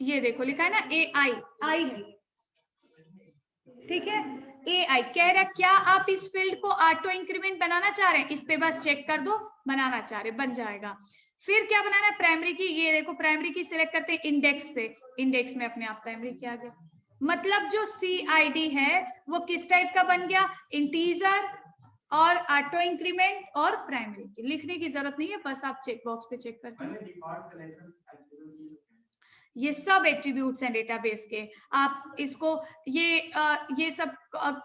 ये देखो लिखा है ना AI, आई है, ठीक है। AI कह रहा है क्या आप इस फील्ड को ऑटो इंक्रीमेंट बनाना चाह रहे हैं, इस पे बस चेक कर दो, बनाना चाह रहे बन जाएगा। फिर क्या बनाना है, प्राइमरी की, ये देखो प्राइमरी की सिलेक्ट करते हैं इंडेक्स से, इंडेक्स में अपने आप प्राइमरी की आ गया। मतलब जो CID है वो किस टाइप का बन गया, इंटीजर और ऑटो इंक्रीमेंट और प्राइमरी की। लिखने की जरूरत नहीं है, बस आप चेक बॉक्स पे चेक करते हैं। ये सब एट्रीब्यूट्स हैं डेटाबेस के। आप इसको ये सब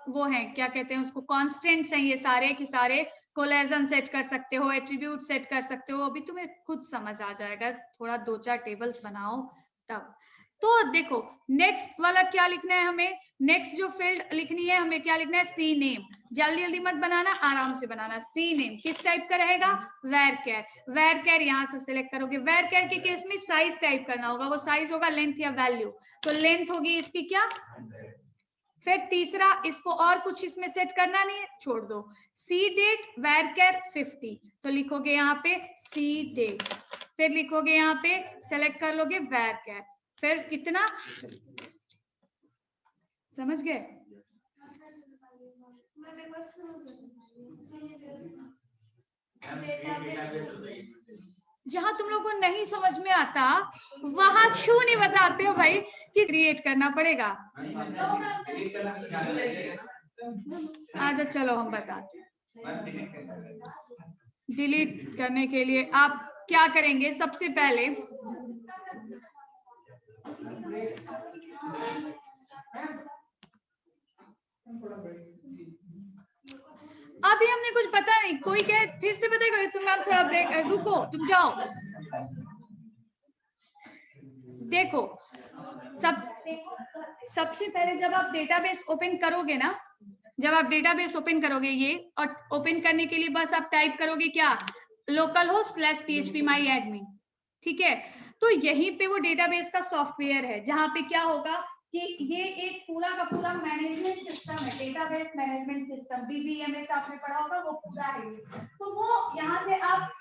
वो हैं, क्या कहते हैं उसको, कॉन्स्टेंट्स हैं ये सारे के सारे। कोलेजन सेट कर सकते हो, एट्रीब्यूट सेट कर सकते हो, अभी तुम्हें खुद समझ आ जाएगा, थोड़ा 2-4 टेबल्स बनाओ तब। तो देखो नेक्स्ट वाला क्या लिखना है हमें, नेक्स्ट जो फील्ड लिखनी है हमें क्या लिखना है, सी नेम। जल्दी जल्दी मत बनाना, आराम से बनाना। सी नेम किस टाइप का रहेगा, वेरकेर। वेरकेर यहाँ से सिलेक्ट करोगे। वेरकेर के केस में साइज टाइप करना होगा, वो साइज होगा लेंथ या वैल्यू, तो लेंथ होगी इसकी क्या। फिर तीसरा, इसको और कुछ इसमें सेट करना नहीं है, छोड़ दो। सी डेट वेरकेर 50, तो लिखोगे यहाँ पे सी डेट, फिर लिखोगे यहाँ पे सेलेक्ट कर लोगे वेरकेर, फिर कितना, समझ गए। जहां तुम लोगों को नहीं समझ में आता वहां क्यों नहीं बताते हो भाई कि क्रिएट करना पड़ेगा। आजा चलो हम बताते हैं। डिलीट करने के लिए आप क्या करेंगे, सबसे पहले अभी हमने कुछ पता नहीं, कोई कहे फिर से बताएगा, तुम मैम थोड़ा ब्रेक, रुको तुम जाओ। देखो सबसे पहले जब आप डेटाबेस ओपन करोगे ना, जब आप डेटाबेस ओपन करोगे ये, और ओपन करने के लिए बस आप टाइप करोगे क्या, localhost/phpMyAdmin, ठीक है। तो यहीं पे वो डेटाबेस का सॉफ्टवेयर है, जहां पे क्या होगा कि ये एक पूरा का पूरा मैनेजमेंट सिस्टम है, डेटाबेस मैनेजमेंट सिस्टम, DBMS आपने पढ़ा होगा, वो पूरा है। तो वो यहाँ से आप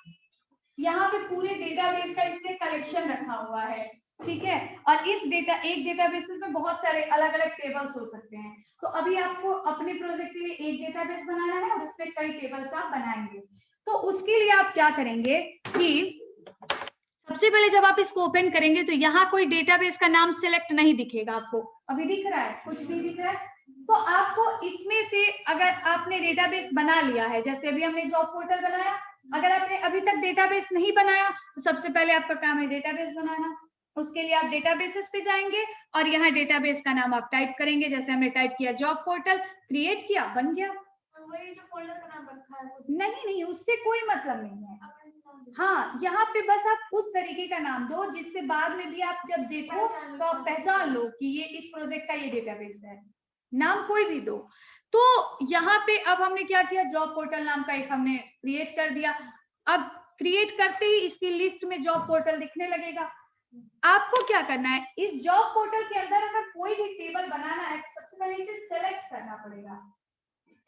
यहाँ पे पूरे डेटाबेस का इसमें कलेक्शन रखा हुआ है, ठीक है। और इस एक डेटाबेस में बहुत सारे अलग अलग टेबल्स हो सकते हैं। तो अभी आपको अपने प्रोजेक्ट के लिए एक डेटाबेस बनाना है और उसमें कई टेबल्स आप बनाएंगे। तो उसके लिए आप क्या करेंगे कि सबसे पहले जब आप इसको ओपन करेंगे तो यहाँ कोई डेटाबेस का नाम सिलेक्ट नहीं दिखेगा आपको, अभी दिख रहा है, कुछ नहीं दिख रहा है। तो आपको इसमें से अगर आपने डेटाबेस बना लिया है, जैसे अभी हमने जॉब पोर्टल बनाया, अगर आपने अभी तक डेटाबेस नहीं बनाया तो सबसे पहले आपका काम है डेटाबेस बनाना। उसके लिए आप डेटाबेसेस पे जाएंगे और यहाँ डेटाबेस का नाम आप टाइप करेंगे, जैसे हमने टाइप किया जॉब पोर्टल, क्रिएट किया, बन गया। वही जो फोल्डर का नाम रखा है नहीं, उससे कोई मतलब नहीं है। हाँ, यहाँ पे बस आप उस तरीके का नाम दो जिससे बाद में भी आप जब देखो तो आप पहचान लो कि ये इस प्रोजेक्ट का ये डेटाबेस है। नाम कोई भी दो। तो यहाँ पे अब हमने क्या किया, जॉब पोर्टल नाम का एक हमने क्रिएट कर दिया। अब क्रिएट करते ही इसकी लिस्ट में जॉब पोर्टल दिखने लगेगा। आपको क्या करना है, इस जॉब पोर्टल के अंदर अगर कोई भी टेबल बनाना है तो सबसे पहले इसे सेलेक्ट करना पड़ेगा,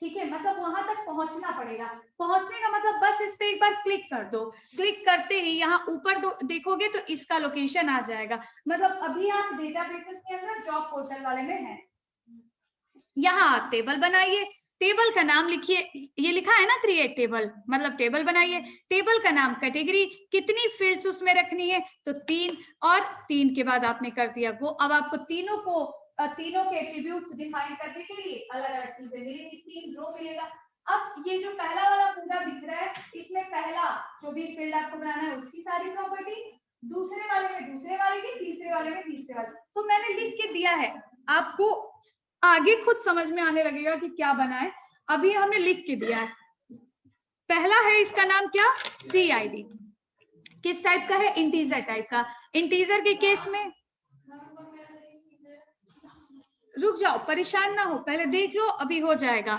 ठीक है। मतलब वहां तक पहुंचना पड़ेगा। पहुंचने का मतलब बस इस पे एक बार क्लिक कर दो, क्लिक करते ही यहाँ ऊपर देखोगे तो इसका लोकेशन आ जाएगा। मतलब अभी आप डेटाबेसेस के अंदर जॉब पोर्टल वाले में हैं। यहाँ आप टेबल बनाइए, टेबल का नाम लिखिए, ये लिखा है ना क्रिएट टेबल, मतलब टेबल बनाइए। टेबल का नाम, कैटेगरी, कितनी फील्ड्स उसमें रखनी है तो 3, और 3 के बाद आपने कर दिया वो। अब आपको तीनों के एट्रीब्यूट्स डिफाइन करने के लिए अलग अलग चीजें मिलेंगी, 3 रो मिलेगा। अब ये जो पहला वाला पूरा दिख रहा है, इसमें पहला जो भी फील्ड आपको बनाना है उसकी सारी प्रॉपर्टी, दूसरे वाले में दूसरे वाले की, तीसरे वाले में तीसरे वाले। तो मैंने लिख के दिया है, आपको आगे खुद समझ में आने लगेगा कि क्या बना है। अभी हमने लिख के दिया है। पहला है इसका नाम क्या, CID, किस टाइप का है, इंटीजर टाइप का। इंटीजर के केस में रुक जाओ, परेशान ना हो, पहले देख लो, अभी हो जाएगा।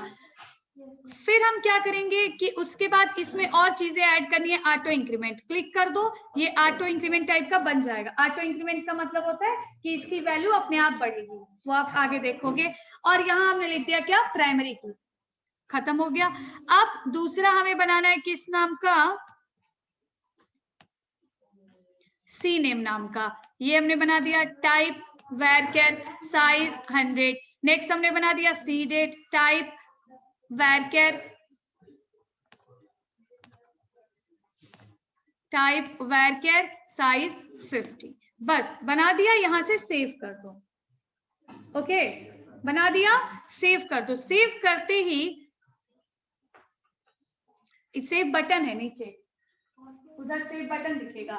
फिर हम क्या करेंगे कि उसके बाद इसमें और चीजें ऐड करनी है, ऑटो इंक्रीमेंट, क्लिक कर दो, ये ऑटो इंक्रीमेंट टाइप का बन जाएगा। ऑटो इंक्रीमेंट का मतलब होता है कि इसकी वैल्यू अपने आप बढ़ेगी, वो आप आगे देखोगे। और यहाँ हमने लिख दिया क्या, प्राइमरी की, खत्म हो गया। अब दूसरा हमें बनाना है किस नाम का, सी नेम नाम का। ये हमने बना दिया टाइप varchar साइज 100। नेक्स्ट हमने बना दिया सी डेट टाइप varchar साइज 50। बस बना दिया, यहां से सेव कर दो। ओके बना दिया, सेव कर दो। सेव करते ही सेव बटन है नीचे, उधर सेव बटन दिखेगा।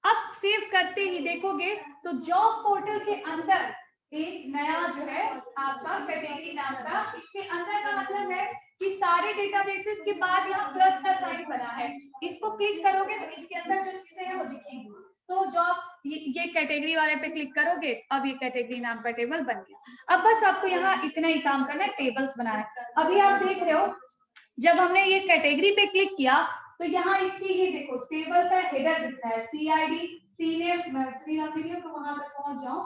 अब सेव करते ही देखोगे तो जॉब पोर्टल के अंदर एक नया जो है आपका कैटेगरी नाम का, इसके अंदर का मतलब है कि सारे डेटाबेसेस के बाद यहाँ प्लस का साइन बना है, इसको क्लिक करोगे तो इसके अंदर जो चीजें हैं वो दिखेंगी। तो जॉब ये कैटेगरी वाले पे क्लिक करोगे, अब ये कैटेगरी नाम का टेबल बन गया। अब बस आपको यहाँ इतना ही काम करना है, टेबल्स बनाना है। अभी आप देख रहे हो जब हमने ये कैटेगरी पे क्लिक किया तो यहाँ इसकी ये देखो टेबल का हेडर दिख रहा है, CID CNAME, तो वहां तक पहुंच जाऊं,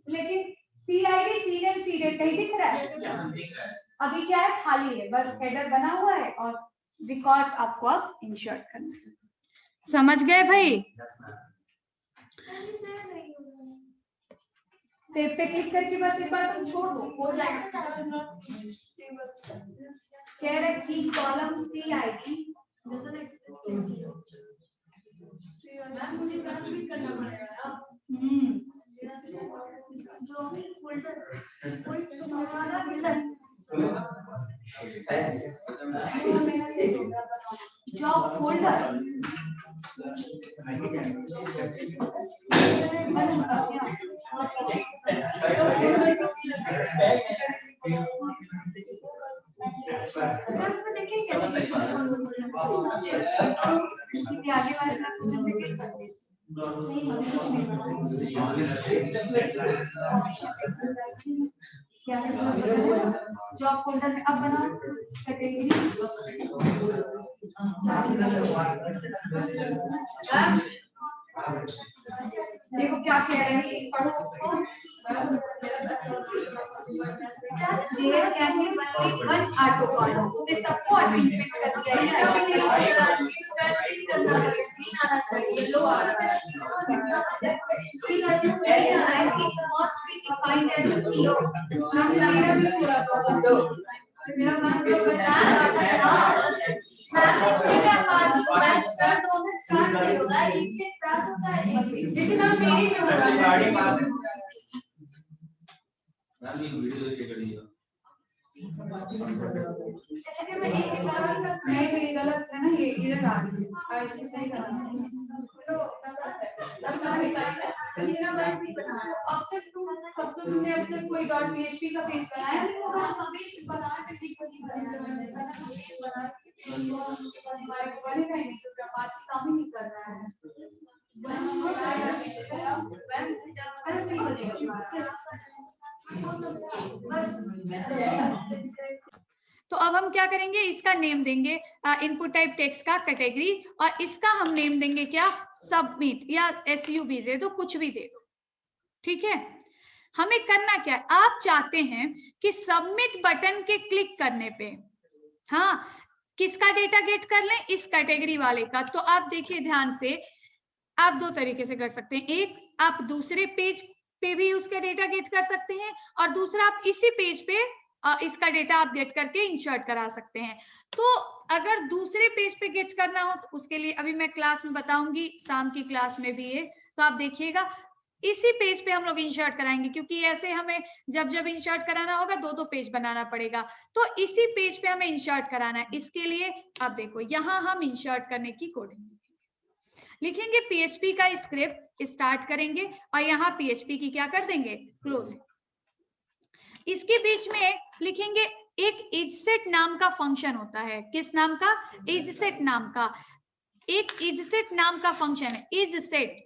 लेकिन CID CNAME CDate कहीं दिख रहा है? अभी क्या है, खाली है, बस हेडर बना हुआ है और रिकॉर्ड्स आपको अब इंसर्ट करना है। समझ गए भाई? सेव पे क्लिक करके बस एक बार तुम छोड़ दो, हो जाएगा। कह रहे की कॉलम CID जॉब फोल्डर आगे वाले जॉब फोल्डर में अब बना कैटेगरी। देखो क्या कह रहे हैं, पढ़ो उसको। ऑटो कॉलम सबको ऑटोमेटिक कर दिया है। आना चाहिए लो गलत है ना, ये इधर आ रही है, इसको सही कराना है। अब तो तुमने अब तक कोई .php का पेज बनाया नहीं होगा। हमें बना के काम ही नहीं कर रहा है। तो अब हम क्या करेंगे, इसका नेम देंगे इनपुट टाइप टेक्स्ट का कैटेगरी, और इसका हम नेम देंगे क्या, सबमिट या SUB दे दो, कुछ भी दे दो। ठीक है, हमें करना क्या है, आप चाहते हैं कि सबमिट बटन के क्लिक करने पे हाँ किसका डेटा गेट कर लें, इस कैटेगरी वाले का। तो आप देखिए ध्यान से, आप दो तरीके से कर सकते हैं। एक, आप दूसरे पेज पे भी उसका डेटा गेट कर सकते हैं, और दूसरा आप इसी पेज पे इसका डेटा आप गेट करके इंसर्ट करा सकते हैं। तो अगर दूसरे पेज पे गेट करना हो तो उसके लिए अभी मैं क्लास में बताऊंगी, शाम की क्लास में भी है, तो आप देखिएगा इसी पेज पे हम लोग इंसर्ट कराएंगे, क्योंकि ऐसे हमें जब जब इंसर्ट कराना होगा दो दो पेज बनाना पड़ेगा। तो इसी पेज पे हमें इंसर्ट कराना है। इसके लिए आप देखो यहाँ हम इंसर्ट करने की कोडिंग लिखेंगे, PHP का स्क्रिप्ट स्टार्ट करेंगे और यहाँ PHP की क्या कर देंगे, क्लोज। इसके बीच में लिखेंगे एक इजसेट नाम का फंक्शन होता है। किस नाम का, इजसेट नाम का। एक इजसेट नाम का फंक्शन है, इजसेट,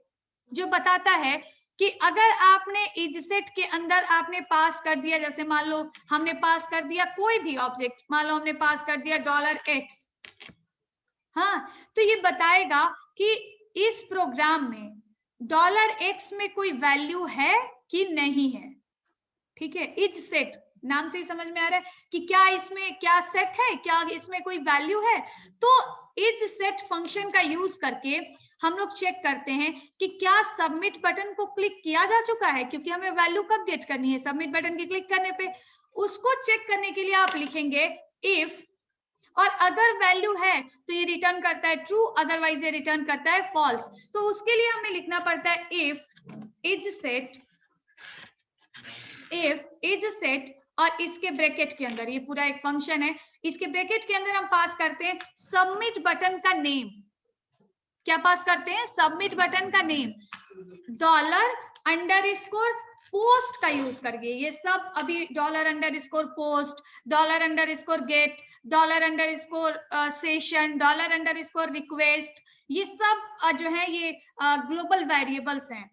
जो बताता है कि अगर आपने इजसेट के अंदर आपने पास कर दिया, जैसे मान लो हमने पास कर दिया कोई भी ऑब्जेक्ट, मान लो हमने पास कर दिया $x, हाँ, तो ये बताएगा कि इस प्रोग्राम में $x में कोई वैल्यू है कि नहीं है। ठीक है, इज सेट नाम से ही समझ में आ रहा है कि क्या इसमें क्या सेट है, क्या इसमें कोई वैल्यू है। तो इज सेट फंक्शन का यूज करके हम लोग चेक करते हैं कि क्या सबमिट बटन को क्लिक किया जा चुका है, क्योंकि हमें वैल्यू कब गेट करनी है, सबमिट बटन के क्लिक करने पे। उसको चेक करने के लिए आप लिखेंगे इफ, और अगर वैल्यू है तो ये रिटर्न करता है ट्रू, अदरवाइज ये रिटर्न करता है फॉल्स। तो उसके लिए हमें लिखना पड़ता है इफ इज सेट, और इसके ब्रैकेट के अंदर, ये पूरा एक फंक्शन है, इसके ब्रैकेट के अंदर हम पास करते हैं सबमिट बटन का नेम। क्या पास करते हैं? सबमिट बटन का नेम $_ पोस्ट का यूज करके। ये सब अभी $_ पोस्ट, $_ गेट, $_ सेशन, $_ रिक्वेस्ट, ये सब जो है ये ग्लोबल वेरिएबल्स हैं,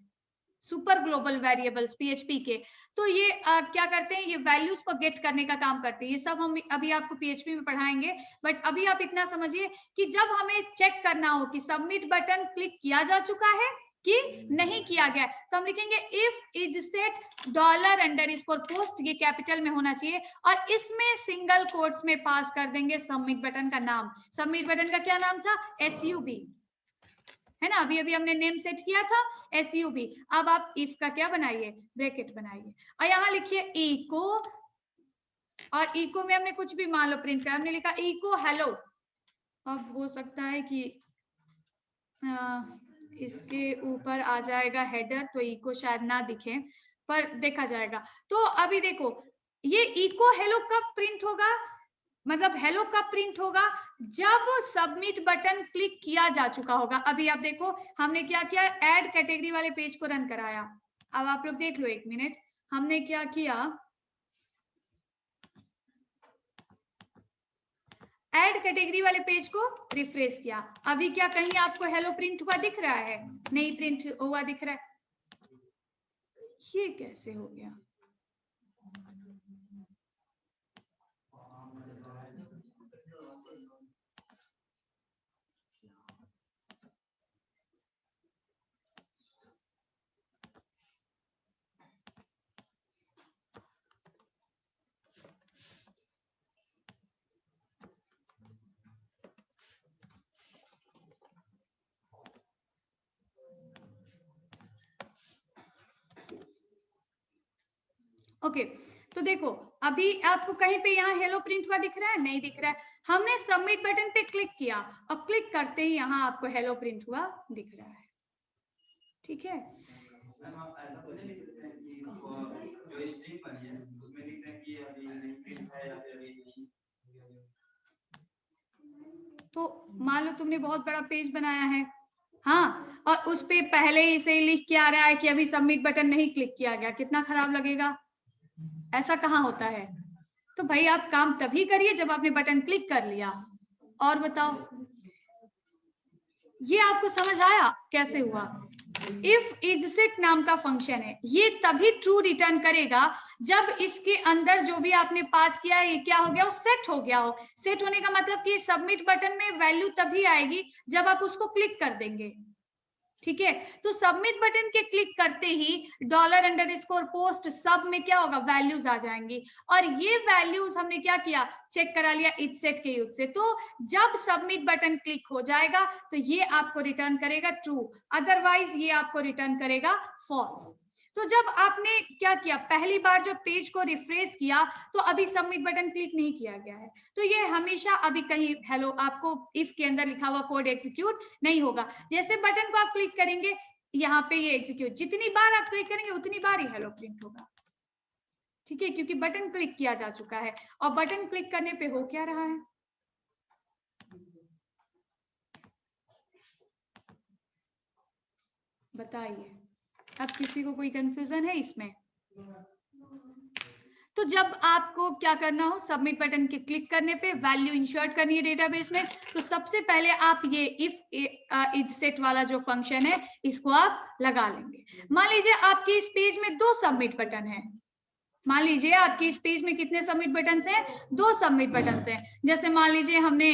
सुपर ग्लोबल वेरिएबल्स PHP के। तो ये क्या करते हैं, ये वैल्यूज को गेट करने का काम करते हैं। ये सब हम अभी आपको PHP में पढ़ाएंगे, बट अभी आप इतना समझिए कि जब हमें चेक करना हो कि सबमिट बटन क्लिक किया जा चुका है कि नहीं किया गया, तो हम लिखेंगे इफ इज सेट $_ पोस्ट, ये कैपिटल में होना चाहिए, और इसमें सिंगल कोट्स में पास कर देंगे सबमिट बटन का नाम। सबमिट बटन का क्या नाम था? SUB, है ना, अभी अभी हमने नेम सेट किया था SUB। अब आप इफ का क्या बनाइए? ब्रैकेट बनाइए, और यहाँ लिखिए इको, और इको में हमने कुछ भी मान लो प्रिंट किया, हमने लिखा इको हेलो। अब हो सकता है कि इसके ऊपर आ जाएगा हेडर, तो इको शायद ना दिखे, पर देखा जाएगा। तो अभी देखो, ये इको हेलो कब प्रिंट होगा, मतलब हेलो कब प्रिंट होगा? जब सबमिट बटन क्लिक किया जा चुका होगा। अभी आप देखो हमने क्या किया, ऐड कैटेगरी वाले पेज को रन कराया। अब आप लोग देख लो 1 मिनट, हमने क्या किया, ऐड कैटेगरी वाले पेज को रिफ्रेश किया। अभी क्या कहीं आपको हेलो प्रिंट हुआ दिख रहा है? नहीं प्रिंट हुआ दिख रहा है। ये कैसे हो गया? ओके, तो देखो अभी आपको कहीं पे यहाँ हेलो प्रिंट हुआ दिख रहा है? नहीं दिख रहा है। हमने सबमिट बटन पे क्लिक किया, और क्लिक करते ही यहाँ आपको हेलो प्रिंट हुआ दिख रहा है। ठीक है, मैम आप ऐसा तो नहीं लिख सकते हैं कि जो स्ट्रिंग बनी है उसमें लिख रहे हैं कि अभी नहीं प्रिंट है या फिर अभी नहीं? तो मान लो तुमने बहुत बड़ा पेज बनाया है, हाँ, और उस पे पहले ही से लिख के आ रहा है कि अभी सबमिट बटन नहीं क्लिक किया गया, कितना खराब लगेगा? ऐसा कहाँ होता है? तो भाई आप काम तभी करिए जब आपने बटन क्लिक कर लिया। और बताओ, ये आपको समझ आया कैसे हुआ? इफ इज सेट नाम का फंक्शन है, ये तभी ट्रू रिटर्न करेगा जब इसके अंदर जो भी आपने पास किया है ये क्या हो गया हो? सेट हो गया हो। सेट होने का मतलब कि सबमिट बटन में वैल्यू तभी आएगी जब आप उसको क्लिक कर देंगे। ठीक है, तो सबमिट बटन के क्लिक करते ही $_ पोस्ट सब में क्या होगा? वैल्यूज आ जाएंगी, और ये वैल्यूज हमने क्या किया? चेक करा लिया इज सेट के यूज से। तो जब सबमिट बटन क्लिक हो जाएगा तो ये आपको रिटर्न करेगा ट्रू, अदरवाइज ये आपको रिटर्न करेगा फॉल्स। तो जब आपने क्या किया, पहली बार जब पेज को रिफ्रेश किया तो अभी सबमिट बटन क्लिक नहीं किया गया है, तो ये हमेशा अभी कहीं हेलो आपको इफ के अंदर लिखा हुआ कोड एग्जीक्यूट नहीं होगा। जैसे बटन को आप क्लिक करेंगे यहाँ पे ये एग्जीक्यूट, जितनी बार आप क्लिक करेंगे उतनी बार ही हेलो प्रिंट होगा। ठीक है, क्योंकि बटन क्लिक किया जा चुका है, और बटन क्लिक करने पे हो क्या रहा है? बताइए, अब किसी को कोई कंफ्यूजन है इसमें? तो जब आपको क्या करना हो, सबमिट बटन के क्लिक करने पे वैल्यू इंसर्ट करनी है डेटाबेस में, तो सबसे पहले आप ये इफ इज सेट वाला जो फंक्शन है इसको आप लगा लेंगे। मान लीजिए आपके इस पेज में 2 सबमिट बटन है। मान लीजिए आपके इस पेज में कितने सबमिट बटन हैं? 2 सबमिट बटन हैं। जैसे मान लीजिए हमने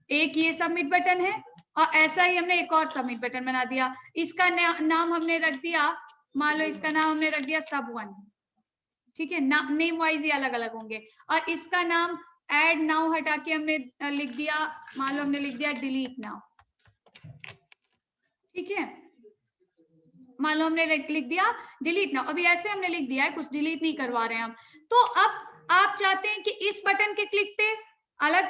एक ये सबमिट बटन है, और ऐसा ही हमने एक और सबमिट बटन बना दिया। इसका नाम हमने रख दिया, मान लो इसका नाम हमने रख दिया sub1। ठीक है, नेम वाइज ये अलग अलग होंगे, और इसका नाम ऐड नाउ हटा के हमने लिख दिया, मान लो हमने लिख दिया डिलीट नाउ। ठीक है, मान लो हमने लिख दिया डिलीट ना, अभी ऐसे हमने लिख दिया है, कुछ डिलीट नहीं करवा रहे हैं हम। तो अब आप चाहते हैं कि इस बटन के क्लिक पे अलग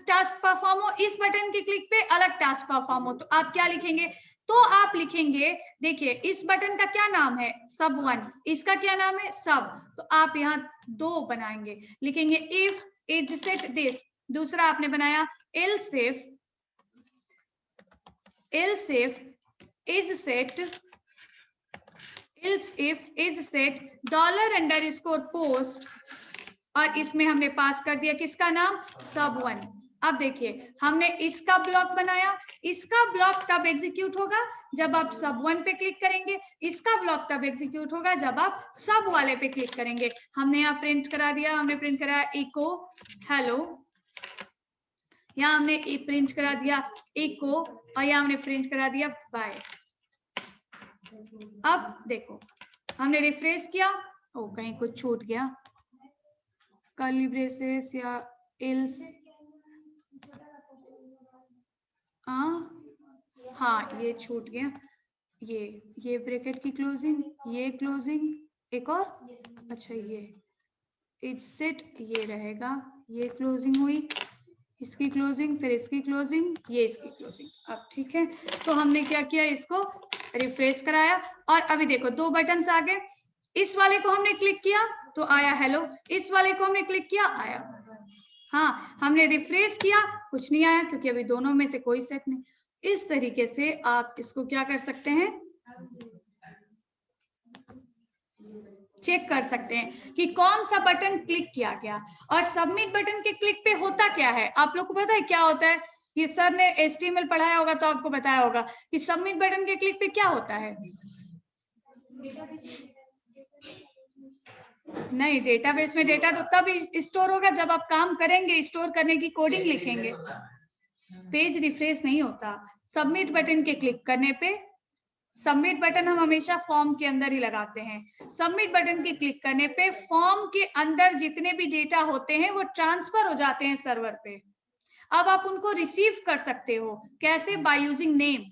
टास्क परफॉर्म हो, इस बटन के क्लिक पे अलग टास्क परफॉर्म हो, तो आप क्या लिखेंगे? तो आप लिखेंगे, देखिए इस बटन का क्या नाम है? सब वन, इसका क्या नाम है? सब। तो आप यहाँ 2 बनाएंगे, लिखेंगे इफ इज सेट दिस। दूसरा आपने बनाया else if is set $_post, और इसमें हमने पास कर दिया किसका नाम? सब वन। अब देखिए हमने इसका ब्लॉक बनाया, इसका ब्लॉक तब एग्जीक्यूट होगा जब आप सब वन पे क्लिक करेंगे, इसका ब्लॉक तब एग्जीक्यूट होगा जब आप सब वाले पे क्लिक करेंगे। हमने यहाँ प्रिंट करा दिया, हमने प्रिंट कराया इको हेलो, यहाँ हमने प्रिंट करा दिया इको, और यहाँ हमने प्रिंट करा दिया बाय। अब देखो हमने रिफ्रेश किया, ओ कहीं कुछ छूट गया, कर्ली ब्रेसेस या एल्स, हाँ ये छूट गया, ये ब्रैकेट की क्लोजिंग, ये क्लोजिंग, एक और, अच्छा ये इज सेट, ये रहेगा, ये क्लोजिंग हुई, इसकी क्लोजिंग, फिर इसकी क्लोजिंग, ये इसकी क्लोजिंग। अब ठीक है, तो हमने क्या किया, इसको रिफ्रेश कराया, और अभी देखो 2 बटन्स आ गए। इस वाले को हमने क्लिक किया तो आया हेलो, इस वाले को हमने क्लिक किया आया। हाँ, हमने रिफ्रेश किया, कुछ नहीं आया क्योंकि अभी दोनों में से कोई सेट नहीं। इस तरीके से आप इसको क्या कर सकते हैं, चेक कर सकते हैं कि कौन सा बटन क्लिक किया गया। और सबमिट बटन के क्लिक पे होता क्या है, आप लोग को पता है क्या होता है? ये सर ने HTML पढ़ाया होगा तो आपको बताया होगा कि सबमिट बटन के क्लिक पे क्या होता है। नहीं, डेटाबेस में डेटा तो तब स्टोर होगा जब आप काम करेंगे, स्टोर करने की कोडिंग लिखेंगे। पेज रिफ्रेश नहीं होता सबमिट बटन के क्लिक करने पे। सबमिट बटन हम हमेशा फॉर्म के अंदर ही लगाते हैं। सबमिट बटन के क्लिक करने पे फॉर्म के अंदर जितने भी डेटा होते हैं वो ट्रांसफर हो जाते हैं सर्वर पे। अब आप उनको रिसीव कर सकते हो, कैसे? By using name.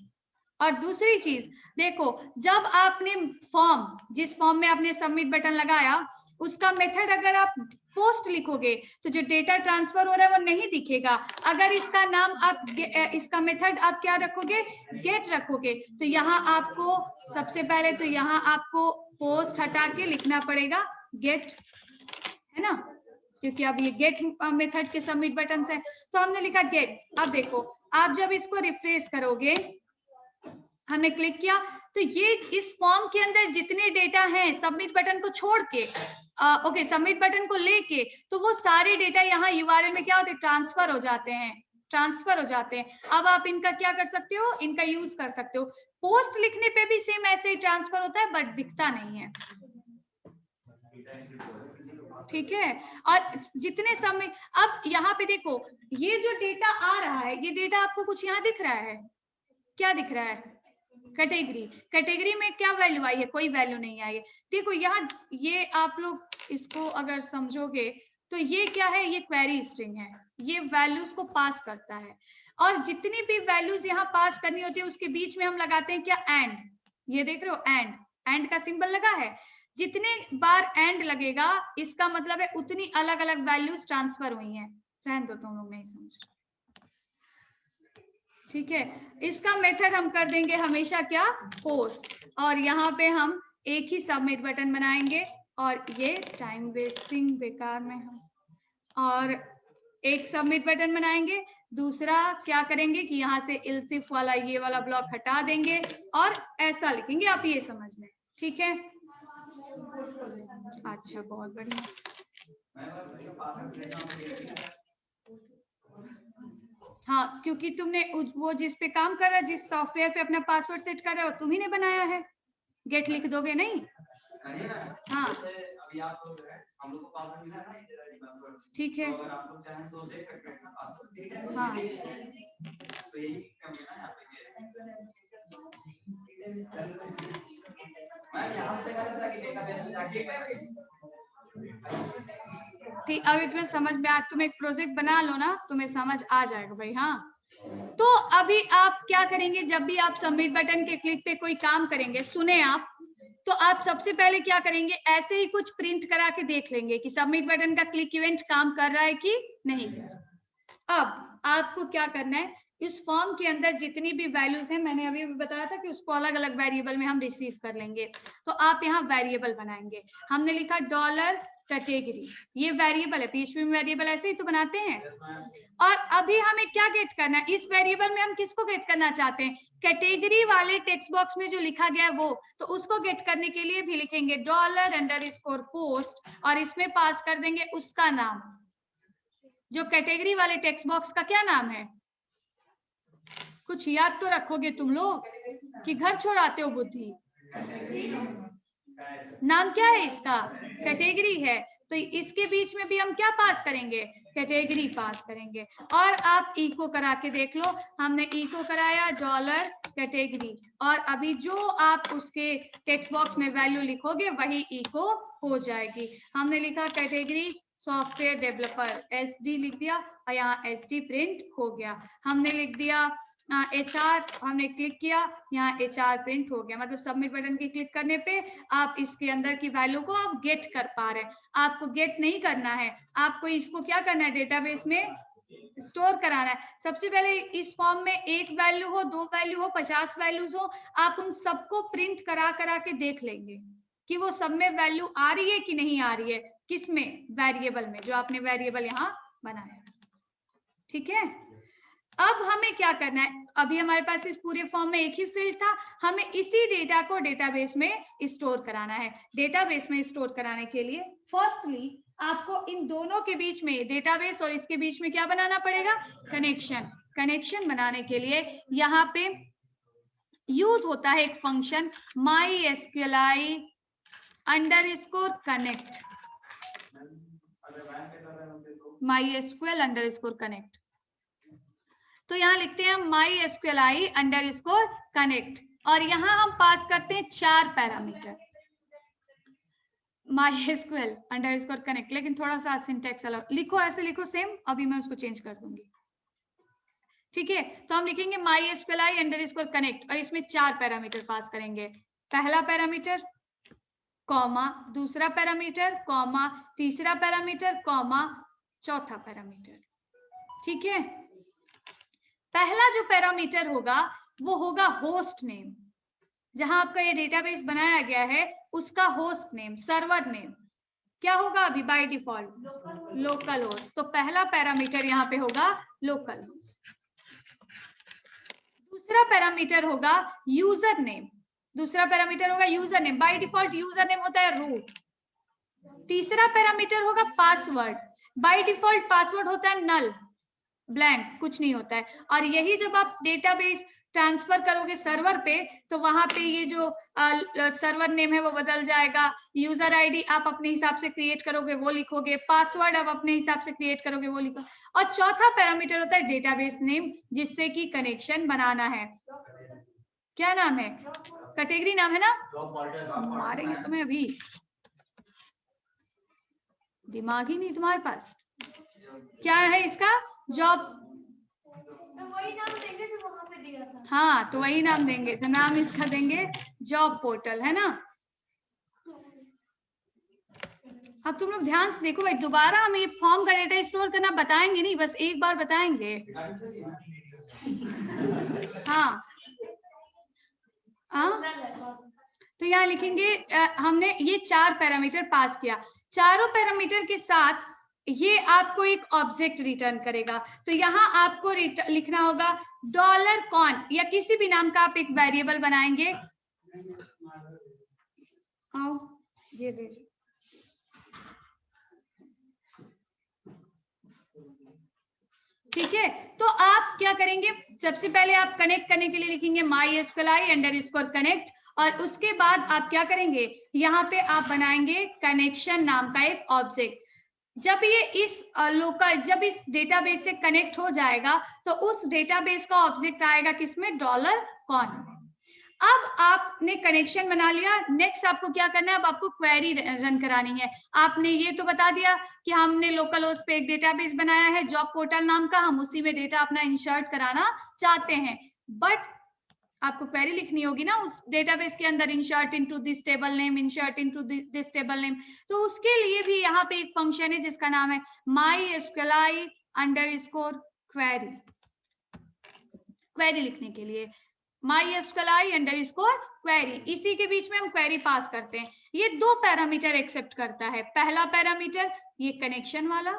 और दूसरी चीज देखो, जब आपने फॉर्म, जिस फॉर्म में आपने सबमिट बटन लगाया, उसका मेथड अगर आप पोस्ट लिखोगे तो जो डेटा ट्रांसफर हो रहा है वो नहीं दिखेगा। अगर इसका नाम आप, इसका मेथड आप क्या रखोगे? गेट रखोगे। तो यहाँ आपको सबसे पहले तो यहाँ आपको पोस्ट हटा के लिखना पड़ेगा गेट, है ना, क्योंकि अब ये गेट मेथड के सबमिट बटन है, तो हमने लिखा गेट। अब देखो आप जब इसको रिफ्रेश करोगे, हमने क्लिक किया तो ये इस फॉर्म के अंदर जितने डेटा हैं सबमिट बटन को छोड़ के, ओके सबमिट बटन को लेके, तो वो सारे डेटा यहाँ URL में क्या होते हैं? ट्रांसफर हो जाते हैं, ट्रांसफर हो जाते हैं। अब आप इनका क्या कर सकते हो? इनका यूज कर सकते हो। पोस्ट लिखने पे भी सेम ऐसे ही ट्रांसफर होता है, बट दिखता नहीं है, ठीक है। और जितने समय, अब यहाँ पे देखो ये जो डेटा आ रहा है, ये डेटा आपको कुछ यहाँ दिख रहा है, क्या दिख रहा है? कैटेगरी। कैटेगरी में क्या वैल्यू आई है? कोई वैल्यू नहीं आई है। देखो यहाँ ये आप लोग इसको अगर समझोगे तो ये क्या है? ये क्वेरी स्ट्रिंग है, ये वैल्यूज को पास करता है, और जितनी भी वैल्यूज यहाँ पास करनी होती है उसके बीच में हम लगाते हैं क्या? एंड। ये देख रहे हो एंड, एंड का सिंबल लगा है। जितने बार एंड लगेगा इसका मतलब है उतनी अलग अलग वैल्यूज ट्रांसफर हुई हैं। रहने दो, तुम लोग नहीं समझ, ठीक है। इसका मेथड हम कर देंगे हमेशा क्या? पोस्ट। और यहाँ पे हम एक ही सबमिट बटन बनाएंगे, और ये टाइम वेस्टिंग बेकार में हम, और एक सबमिट बटन बनाएंगे। दूसरा क्या करेंगे कि यहाँ से इल्सिफ वाला ये वाला ब्लॉक हटा देंगे और ऐसा लिखेंगे, आप ये समझ लें, ठीक है। अच्छा, बहुत बढ़िया। हाँ, क्योंकि तुमने वो जिस पे काम कर रहा है, जिस सॉफ्टवेयर पे अपना पासवर्ड सेट कर रहे हो, तुम ही ने बनाया है। गेट लिख दोगे नहीं? हाँ अभी आप हम लोग को पासवर्ड मिला है ना, ठीक है, तो अगर आप लोग चाहें तो देख सकते हैं ना पासवर्ड। हाँ तो यही कम है ना यहाँ पे। मैं यहाँ से कह रहा था कि डेटाबेस में जाके, ठीक। अभी तुम्हें समझ में आ, तुम एक प्रोजेक्ट बना लो ना, तुम्हें समझ आ जाएगा भाई। हाँ तो अभी आप क्या करेंगे, जब भी आप सबमिट बटन के क्लिक पे कोई काम करेंगे, सुने आप, तो आप सबसे पहले क्या करेंगे, ऐसे ही कुछ प्रिंट करा के देख लेंगे कि सबमिट बटन का क्लिक इवेंट काम कर रहा है कि नहीं। अब आपको क्या करना है, इस फॉर्म के अंदर जितनी भी वैल्यूज हैं, मैंने अभी भी बताया था कि उसको अलग अलग वेरिएबल में हम रिसीव कर लेंगे। तो आप यहाँ वेरिएबल बनाएंगे। हमने लिखा डॉलर कैटेगरी, ये वेरिएबल है, पीएचपी में वेरिएबल ऐसे ही तो बनाते हैं। और अभी हमें क्या गेट करना है, इस वेरिएबल में हम किसको गेट करना चाहते हैं, कैटेगरी वाले टेक्स्ट बॉक्स में जो लिखा गया है वो, तो उसको गेट करने के लिए भी लिखेंगे $_पोस्ट और इसमें पास कर देंगे उसका नाम। जो कैटेगरी वाले टेक्स्ट बॉक्स का क्या नाम है, कुछ याद तो रखोगे तुम लोग कि घर छोड़ाते हो बुद्धि। नाम क्या है इसका, कैटेगरी है, तो इसके बीच में भी हम क्या पास करेंगे, कैटेगरी पास करेंगे। और आप इको करा के देख लो, हमने इको कराया डॉलर कैटेगरी, और अभी जो आप उसके टेक्स्ट बॉक्स में वैल्यू लिखोगे वही इको हो जाएगी। हमने लिखा कैटेगरी सॉफ्टवेयर डेवलपर, SD लिख दिया और यहाँ SD प्रिंट हो गया। हमने लिख दिया HR, हमने क्लिक किया, यहाँ HR प्रिंट हो गया। मतलब सबमिट बटन की क्लिक करने पे आप इसके अंदर की वैल्यू को आप गेट कर पा रहे हैं। आपको गेट नहीं करना है, आपको इसको क्या करना है, डेटाबेस में स्टोर कराना है। सबसे पहले इस फॉर्म में एक वैल्यू हो, 2 वैल्यू हो, 50 वैल्यूज हो, आप उन सबको प्रिंट करा करा के देख लेंगे कि वो सब में वैल्यू आ रही है कि नहीं आ रही है, किसमें, वेरिएबल में, जो आपने वेरिएबल यहाँ बनाया। ठीक है, अब हमें क्या करना है, अभी हमारे पास इस पूरे फॉर्म में एक ही फील्ड था, हमें इसी डेटा को डेटाबेस में स्टोर कराना है। डेटाबेस में स्टोर कराने के लिए फर्स्टली आपको इन दोनों के बीच में, डेटाबेस और इसके बीच में क्या बनाना पड़ेगा, कनेक्शन। कनेक्शन बनाने के लिए यहाँ पे यूज होता है एक function MySQLi _connect, MySQL _connect। तो यहाँ लिखते हैं MySQLi _connect और यहाँ हम पास करते हैं 4 पैरामीटर MySQL _connect, लेकिन थोड़ा सा सिंटैक्स अलग लिखो, ऐसे लिखो सेम, अभी मैं उसको चेंज कर दूंगी। ठीक है, तो हम लिखेंगे MySQLi _connect और इसमें 4 पैरामीटर पास करेंगे। पहला पैरामीटर कॉमा, दूसरा पैरामीटर कॉमा, तीसरा पैरामीटर कॉमा, चौथा पैरामीटर। ठीक है, पहला जो पैरामीटर होगा वो होगा होस्ट नेम, जहां आपका ये डेटाबेस बनाया गया है उसका होस्ट नेम, सर्वर नेम क्या होगा, अभी बाय डिफॉल्ट लोकल होस्ट। तो पहला पैरामीटर यहाँ पे होगा लोकल होस्ट। दूसरा पैरामीटर होगा यूजर नेम, दूसरा पैरामीटर होगा user name, by default user name होता है रूट। तीसरा पैरामीटर होगा पासवर्ड, बाय डिफॉल्ट पासवर्ड होता है नल, ब्लैंक, कुछ नहीं होता है। और यही जब आप डेटाबेस ट्रांसफर करोगे सर्वर पे, तो वहां पे ये जो सर्वर नेम है वो बदल जाएगा। यूजर आईडी आप अपने हिसाब से क्रिएट करोगे वो लिखोगे, पासवर्ड आप अपने हिसाब से क्रिएट करोगे वो लिखो। और चौथा पैरामीटर होता है डेटाबेस नेम, जिससे कि कनेक्शन बनाना है। क्या नाम है, कैटेगरी नाम है ना, मारेंगे तुम्हें अभी, दिमाग ही नहीं तुम्हारे पास। क्या है इसका, जॉब, तो वही नाम देंगे जो वहां पे दिया था। हाँ, तो वही नाम देंगे, तो नाम इसका देंगे जॉब पोर्टल, है ना। अब तुम लोग ध्यान से देखो भाई, दोबारा हम ये फॉर्म का डेटा स्टोर करना बताएंगे नहीं, बस एक बार बताएंगे। हाँ तो यहाँ लिखेंगे हमने ये 4 पैरामीटर पास किया, चारों पैरामीटर के साथ ये आपको एक ऑब्जेक्ट रिटर्न करेगा। तो यहाँ आपको लिखना होगा $कॉन या किसी भी नाम का आप एक वेरिएबल बनाएंगे। आओ ये दे, ठीक है। तो आप क्या करेंगे, सबसे पहले आप कनेक्ट करने के लिए लिखेंगे MySQLi _connect और उसके बाद आप क्या करेंगे, यहाँ पे आप बनाएंगे कनेक्शन नाम का एक ऑब्जेक्ट। जब ये इस जब इस डेटाबेस से कनेक्ट हो जाएगा तो उस डेटाबेस का ऑब्जेक्ट आएगा किसमें, $कॉन। अब आपने कनेक्शन बना लिया, नेक्स्ट आपको क्या करना है, अब आपको क्वेरी रन करानी है। आपने ये तो बता दिया कि हमने लोकल होस्ट पे एक डेटाबेस बनाया है जॉब पोर्टल नाम का, हम उसी में डेटा अपना इंसर्ट कराना चाहते हैं, बट आपको क्वेरी लिखनी होगी ना उस डेटाबेस के अंदर, insert into this table name, insert into this table name. तो उसके लिए भी यहाँ पे एक फंक्शन है जिसका नाम है MySQLi _ क्वेरी। क्वेरी लिखने के लिए MySQLi _ क्वेरी, इसी के बीच में हम क्वेरी पास करते हैं। ये दो पैरामीटर एक्सेप्ट करता है। पहला पैरामीटर ये कनेक्शन वाला,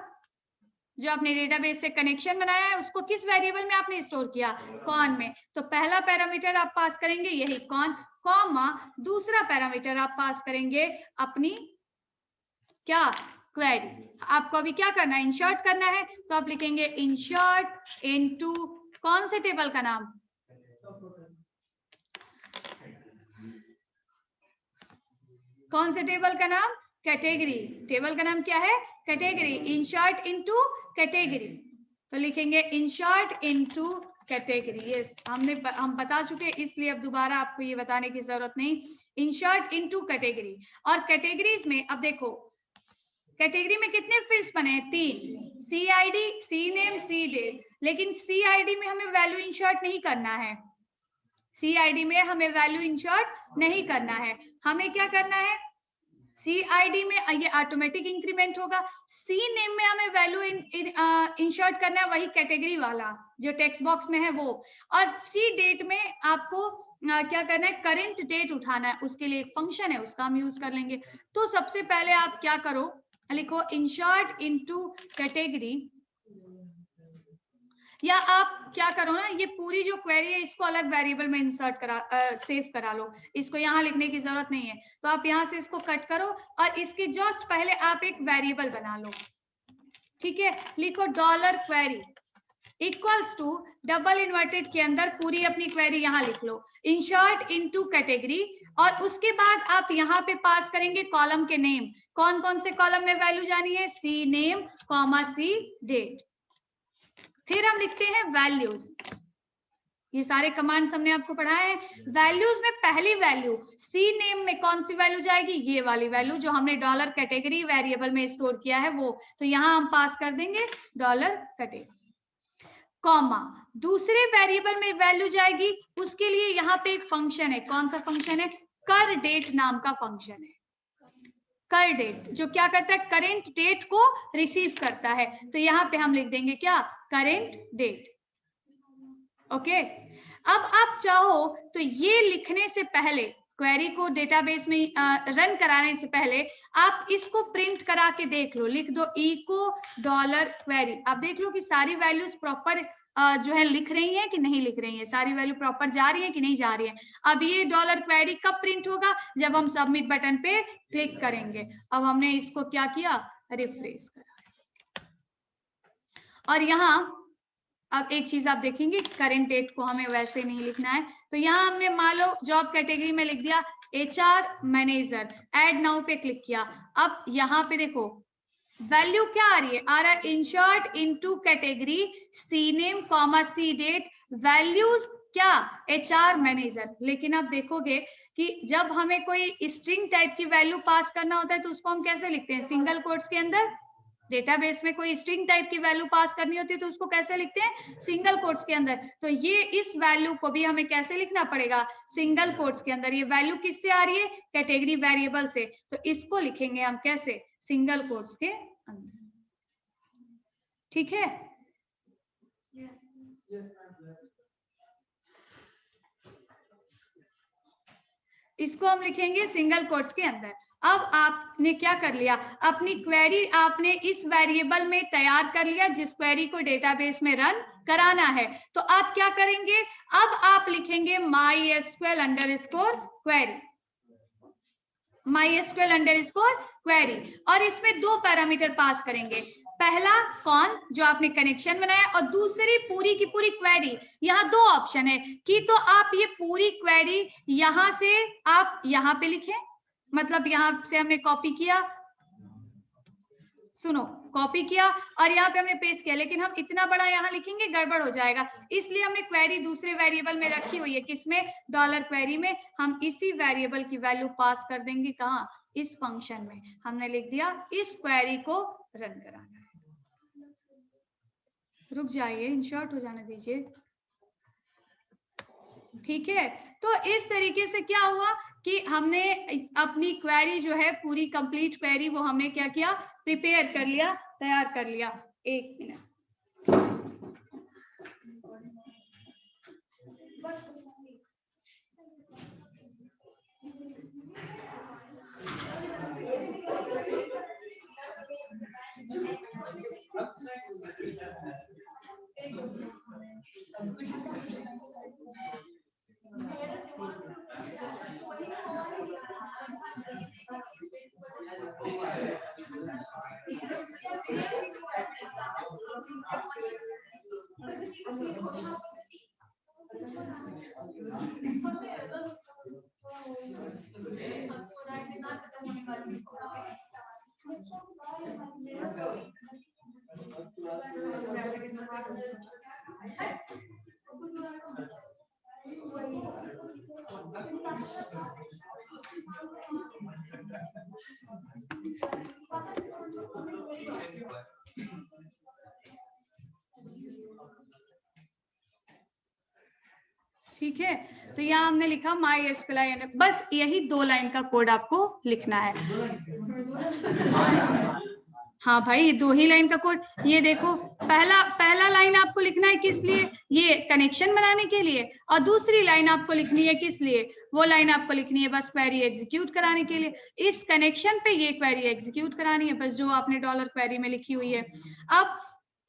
जो आपने डेटाबेस से कनेक्शन बनाया है उसको किस वेरिएबल में आपने स्टोर किया, कॉन में, तो पहला पैरामीटर आप पास करेंगे यही कॉन, कॉमा दूसरा पैरामीटर आप पास करेंगे अपनी क्या, क्वेरी। आपको अभी क्या करना है, इंसर्ट करना है, तो आप लिखेंगे इंसर्ट इनटू कौन से टेबल का नाम, कौन से टेबल का नाम, कैटेगरी। टेबल का नाम क्या है, कैटेगरी। इंसर्ट इनटू कैटेगरी, तो लिखेंगे इंसर्ट इनटू कैटेगरी। ये हम बता चुके, इसलिए अब दोबारा आपको ये बताने की जरूरत नहीं। इंसर्ट इनटू कैटेगरी, और कैटेगरीज में अब देखो कैटेगरी में कितने फील्ड्स बने हैं, 3, CID, CNAME, CDate। लेकिन CID में हमें वैल्यू इंसर्ट नहीं करना है, CID में हमें वैल्यू इंसर्ट नहीं करना है। हमें क्या करना है, CID में ये ऑटोमेटिक इंक्रीमेंट होगा, CNAME में हमें वैल्यू इंसर्ट करना है, वही कैटेगरी वाला जो टेक्स्ट बॉक्स में है वो, और CDate में आपको क्या करना है, करंट डेट उठाना है, उसके लिए एक फंक्शन है उसका हम यूज कर लेंगे। तो सबसे पहले आप क्या करो, लिखो इंसर्ट इनटू कैटेगरी, या आप क्या करो ना, ये पूरी जो क्वेरी है इसको अलग वेरिएबल में इंसर्ट करा सेव करा लो, इसको यहाँ लिखने की जरूरत नहीं है। तो आप यहाँ से इसको कट करो और इसके जस्ट पहले आप एक वेरिएबल बना लो, ठीक है। लिखो $query equals to double inverted के अंदर पूरी अपनी क्वेरी यहाँ लिख लो, इंसर्ट इनटू कैटेगरी, और उसके बाद आप यहाँ पे पास करेंगे कॉलम के नेम। कौन कौन से कॉलम में वैल्यू जानी है, CNAME, CDate। फिर हम लिखते हैं वैल्यूज। ये सारे कमांड्स हमने आपको पढ़ाए हैं। वैल्यूज में पहली वैल्यू CNAME में कौन सी वैल्यू जाएगी, ये वाली वैल्यू जो हमने $कैटेगरी वेरिएबल में स्टोर किया है वो, तो यहाँ हम पास कर देंगे $कैटेगरी, कॉमा दूसरे वेरिएबल में वैल्यू जाएगी, उसके लिए यहाँ पे एक फंक्शन है। कौन सा फंक्शन है, कर डेट नाम का फंक्शन है। कर डेट जो क्या करता है, करेंट डेट को रिसीव करता है, तो यहाँ पे हम लिख देंगे क्या, करेंट डेट। ओके, अब आप चाहो तो ये लिखने से पहले, क्वेरी को डेटाबेस में रन कराने से पहले आप इसको प्रिंट करा के देख लो, लिख दो इको $क्वेरी। आप देख लो कि सारी वैल्यूज प्रॉपर जो है लिख रही है कि नहीं लिख रही है, सारी वैल्यू प्रॉपर जा रही है कि नहीं जा रही है। अब ये $क्वेरी कब प्रिंट होगा, जब हम सबमिट बटन पे क्लिक करेंगे। अब हमने इसको क्या किया, रिफ्रेश करा, और यहाँ अब एक चीज आप देखेंगे, करंट डेट को हमें वैसे नहीं लिखना है, तो यहाँ हमने मान लो जॉब कैटेगरी में लिख दिया HR मैनेजर, ऐड नाउ पे क्लिक किया। अब यहाँ पे देखो वैल्यू क्या आ रही है, आ रहा है insert into category CNAME, CDate, values क्या, HR मैनेजर। लेकिन आप देखोगे कि जब हमें कोई स्ट्रिंग टाइप की वैल्यू पास करना होता है तो उसको हम कैसे लिखते हैं, सिंगल कोट्स के अंदर। डेटाबेस में कोई स्ट्रिंग टाइप की वैल्यू पास करनी होती है तो उसको कैसे लिखते हैं, सिंगल कोट्स के अंदर। तो ये इस वैल्यू को भी हमें कैसे लिखना पड़ेगा, सिंगल कोट्स के अंदर। ये वैल्यू किससे आ रही है, कैटेगरी वेरिएबल से, तो इसको लिखेंगे हम कैसे, सिंगल कोट्स के अंदर, ठीक है। इसको हम लिखेंगे सिंगल कोट्स के अंदर। अब आपने क्या कर लिया, अपनी क्वेरी आपने इस वेरिएबल में तैयार कर लिया जिस क्वेरी को डेटाबेस में रन कराना है। तो आप क्या करेंगे, अब आप लिखेंगे MySQL _ क्वेरी, MySQL _ क्वेरी, और इसमें दो पैरामीटर पास करेंगे। पहला कौन, जो आपने कनेक्शन बनाया, और दूसरी पूरी की पूरी क्वेरी। यहाँ दो ऑप्शन है कि तो आप ये पूरी क्वेरी यहाँ से आप यहाँ पे लिखें, मतलब यहाँ से हमने कॉपी किया, सुनो, कॉपी किया और यहाँ पे हमने पेस्ट किया, लेकिन हम इतना बड़ा यहाँ लिखेंगे गड़बड़ हो जाएगा, इसलिए हमने क्वेरी दूसरे वेरिएबल में रखी हुई है। किसमें? डॉलर क्वेरी में। हम इसी वेरिएबल की वैल्यू पास कर देंगे कहाँ? इस फंक्शन में। हमने लिख दिया इस क्वेरी को रन कराना है। रुक जाइए, इंसर्ट हो जाने दीजिए। ठीक है, तो इस तरीके से क्या हुआ कि हमने अपनी क्वेरी जो है पूरी कंप्लीट क्वेरी वो हमने क्या किया? प्रिपेयर कर लिया, तैयार कर लिया। एक मिनट, ठीक है, तो यहाँ हमने लिखा MySQL, बस यही 2 लाइन का कोड आपको लिखना है। हाँ भाई, ये 2 ही लाइन का कोड। ये देखो, पहला लाइन आपको लिखना है किस लिए? ये कनेक्शन बनाने के लिए, और दूसरी लाइन आपको लिखनी है किस लिए? वो लाइन आपको लिखनी है बस क्वेरी एग्जीक्यूट कराने के लिए। इस कनेक्शन पे ये क्वेरी एग्जीक्यूट करानी है, बस जो आपने डॉलर क्वेरी में लिखी हुई है। अब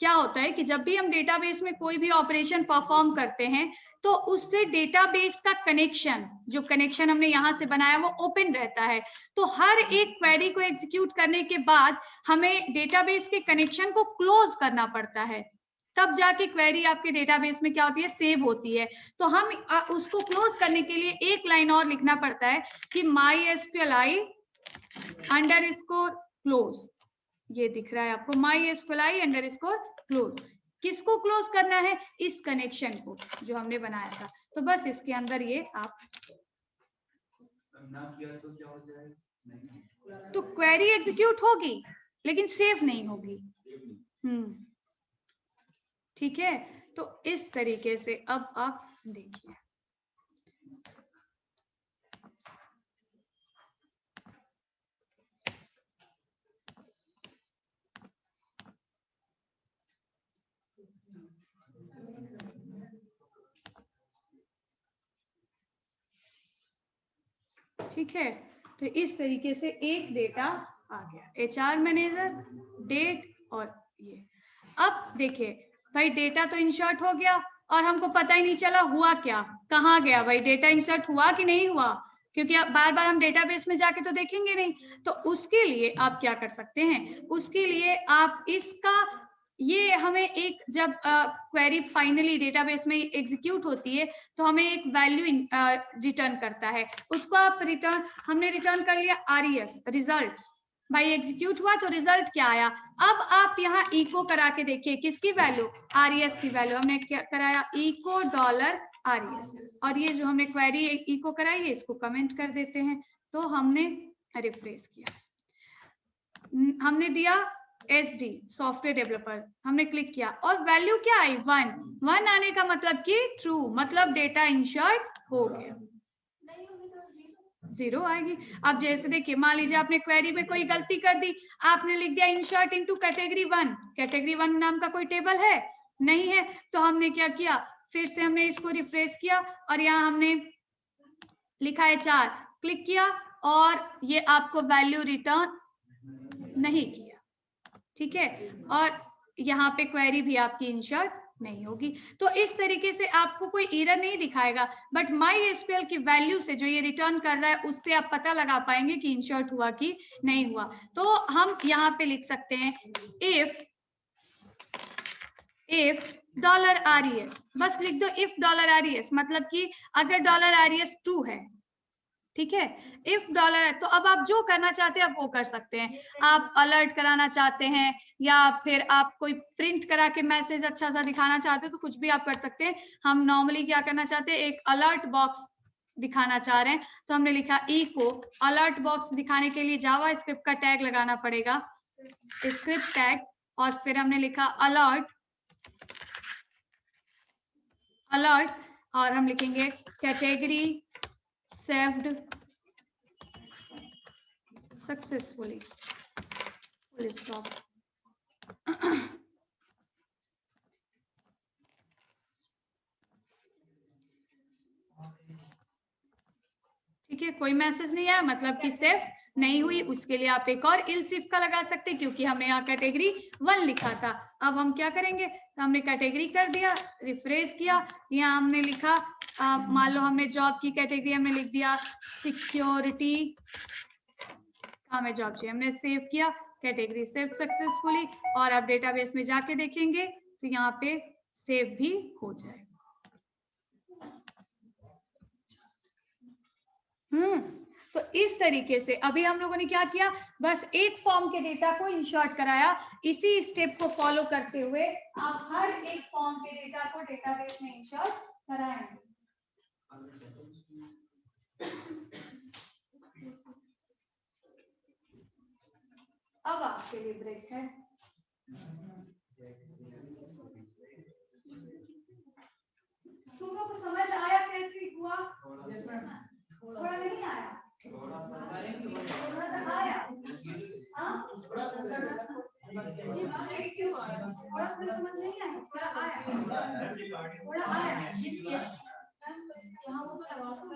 क्या होता है कि जब भी हम डेटाबेस में कोई भी ऑपरेशन परफॉर्म करते हैं तो उससे डेटाबेस का कनेक्शन, जो कनेक्शन हमने यहां से बनाया वो ओपन रहता है। तो हर एक क्वेरी को एग्जीक्यूट करने के बाद हमें डेटाबेस के कनेक्शन को क्लोज करना पड़ता है, तब जाके क्वेरी आपके डेटाबेस में क्या होती है? सेव होती है। तो हम उसको क्लोज करने के लिए एक लाइन और लिखना पड़ता है कि MySQLi _close। ये दिख रहा है आपको, MySQLi _close। किसको क्लोज करना है? इस कनेक्शन को जो हमने बनाया था। तो बस इसके अंदर ये आप ना किया तो क्या हो जाएगा? तो क्वेरी एग्जीक्यूट होगी लेकिन सेव नहीं होगी। ठीक है, तो इस तरीके से अब आप देखिए। ठीक है, तो इस तरीके से एक डेटा आ गया, HR मैनेजर, डेट और ये। अब देखिए भाई, डेटा तो इंसर्ट हो गया और हमको पता ही नहीं चला हुआ क्या, कहाँ गया भाई? डेटा इंसर्ट हुआ कि नहीं हुआ? क्योंकि आप बार बार हम डेटाबेस में जाके तो देखेंगे नहीं। तो उसके लिए आप क्या कर सकते हैं? उसके लिए आप इसका, ये हमें एक जब क्वेरी फाइनली डेटाबेस में एग्जीक्यूट होती है तो हमें एक वैल्यू रिटर्न करता है। उसको आप हमने रिटर्न कर लिया RES, रिजल्ट। भाई एग्जीक्यूट हुआ तो रिजल्ट क्या आया? अब आप यहाँ इको करा के देखिए, किसकी वैल्यू? RES की वैल्यू। हमने क्या कराया? Echo $RES। और ये जो हमने क्वेरी इको कराई है इसको कमेंट कर देते हैं। तो हमने रिफ्रेश किया, हमने दिया SD सॉफ्टवेयर डेवलपर, हमने क्लिक किया और वैल्यू क्या आई? 1 आने का मतलब कि ट्रू, मतलब डेटा इंसर्ट हो गया। 0 आएगी। अब जैसे देखिए, मान लीजिए आपने क्वेरी में कोई गलती कर दी, आपने लिख दिया इंसर्ट इनटू कैटेगरी 1। कैटेगरी 1 नाम का कोई टेबल है? नहीं है। तो हमने क्या किया? फिर से हमने इसको रिफ्रेश किया और यहाँ हमने लिखा HR, क्लिक किया और ये आपको वैल्यू रिटर्न नहीं किया। ठीक है, और यहाँ पे क्वेरी भी आपकी इंसर्ट नहीं होगी। तो इस तरीके से आपको कोई एरर नहीं दिखाएगा, बट MySQL की वैल्यू से जो ये रिटर्न कर रहा है उससे आप पता लगा पाएंगे कि इंसर्ट हुआ कि नहीं हुआ। तो हम यहाँ पे लिख सकते हैं if $RES, बस लिख दो if $RES, मतलब कि अगर $RES 2 है ठीक है। इफ डॉलर है तो अब आप जो करना चाहते हैं आप वो कर सकते हैं। आप अलर्ट कराना चाहते हैं या फिर आप कोई प्रिंट करा के मैसेज अच्छा सा दिखाना चाहते हैं तो कुछ भी आप कर सकते हैं। हम नॉर्मली क्या करना चाहते हैं, एक अलर्ट बॉक्स दिखाना चाह रहे हैं तो हमने लिखा इको अलर्ट बॉक्स दिखाने के लिए जावा स्क्रिप्ट का टैग लगाना पड़ेगा, स्क्रिप्ट टैग, और फिर हमने लिखा अलर्ट और हम लिखेंगे category saved successfully, full stop. ठीक है, कोई मैसेज नहीं आया मतलब कि सेव नहीं हुई, उसके लिए आप एक और इल्स इफ का लगा सकते हैं क्योंकि हमने यहाँ कैटेगरी 1 लिखा था। अब हम क्या करेंगे, तो हमने कैटेगरी कर दिया, रिफ्रेश किया, यहाँ हमने लिखा मान लो हमने जॉब की कैटेगरी हमने लिख दिया सिक्योरिटी, हमें जॉब चाहिए, हमने सेव किया, कैटेगरी सेव सक्सेसफुली, और अब डेटाबेस में जाके देखेंगे तो यहाँ पे सेव भी हो जाएगा। तो इस तरीके से अभी हम लोगों ने क्या किया, बस एक फॉर्म के डेटा को इंसर्ट कराया। इसी स्टेप को फॉलो करते हुए आप हर एक फॉर्म के डेटा को डेटाबेस में इंसर्ट कराएंगे। अब आपके लिए ब्रेक है। तुम लोग को समझ आया कैसे हुआ? थोड़ा नहीं आया, थोड़ा सा आया, थोड़ा समझ नहीं आया, थोड़ा आया, थोड़ा आया। यहाँ वो तो लगा दो।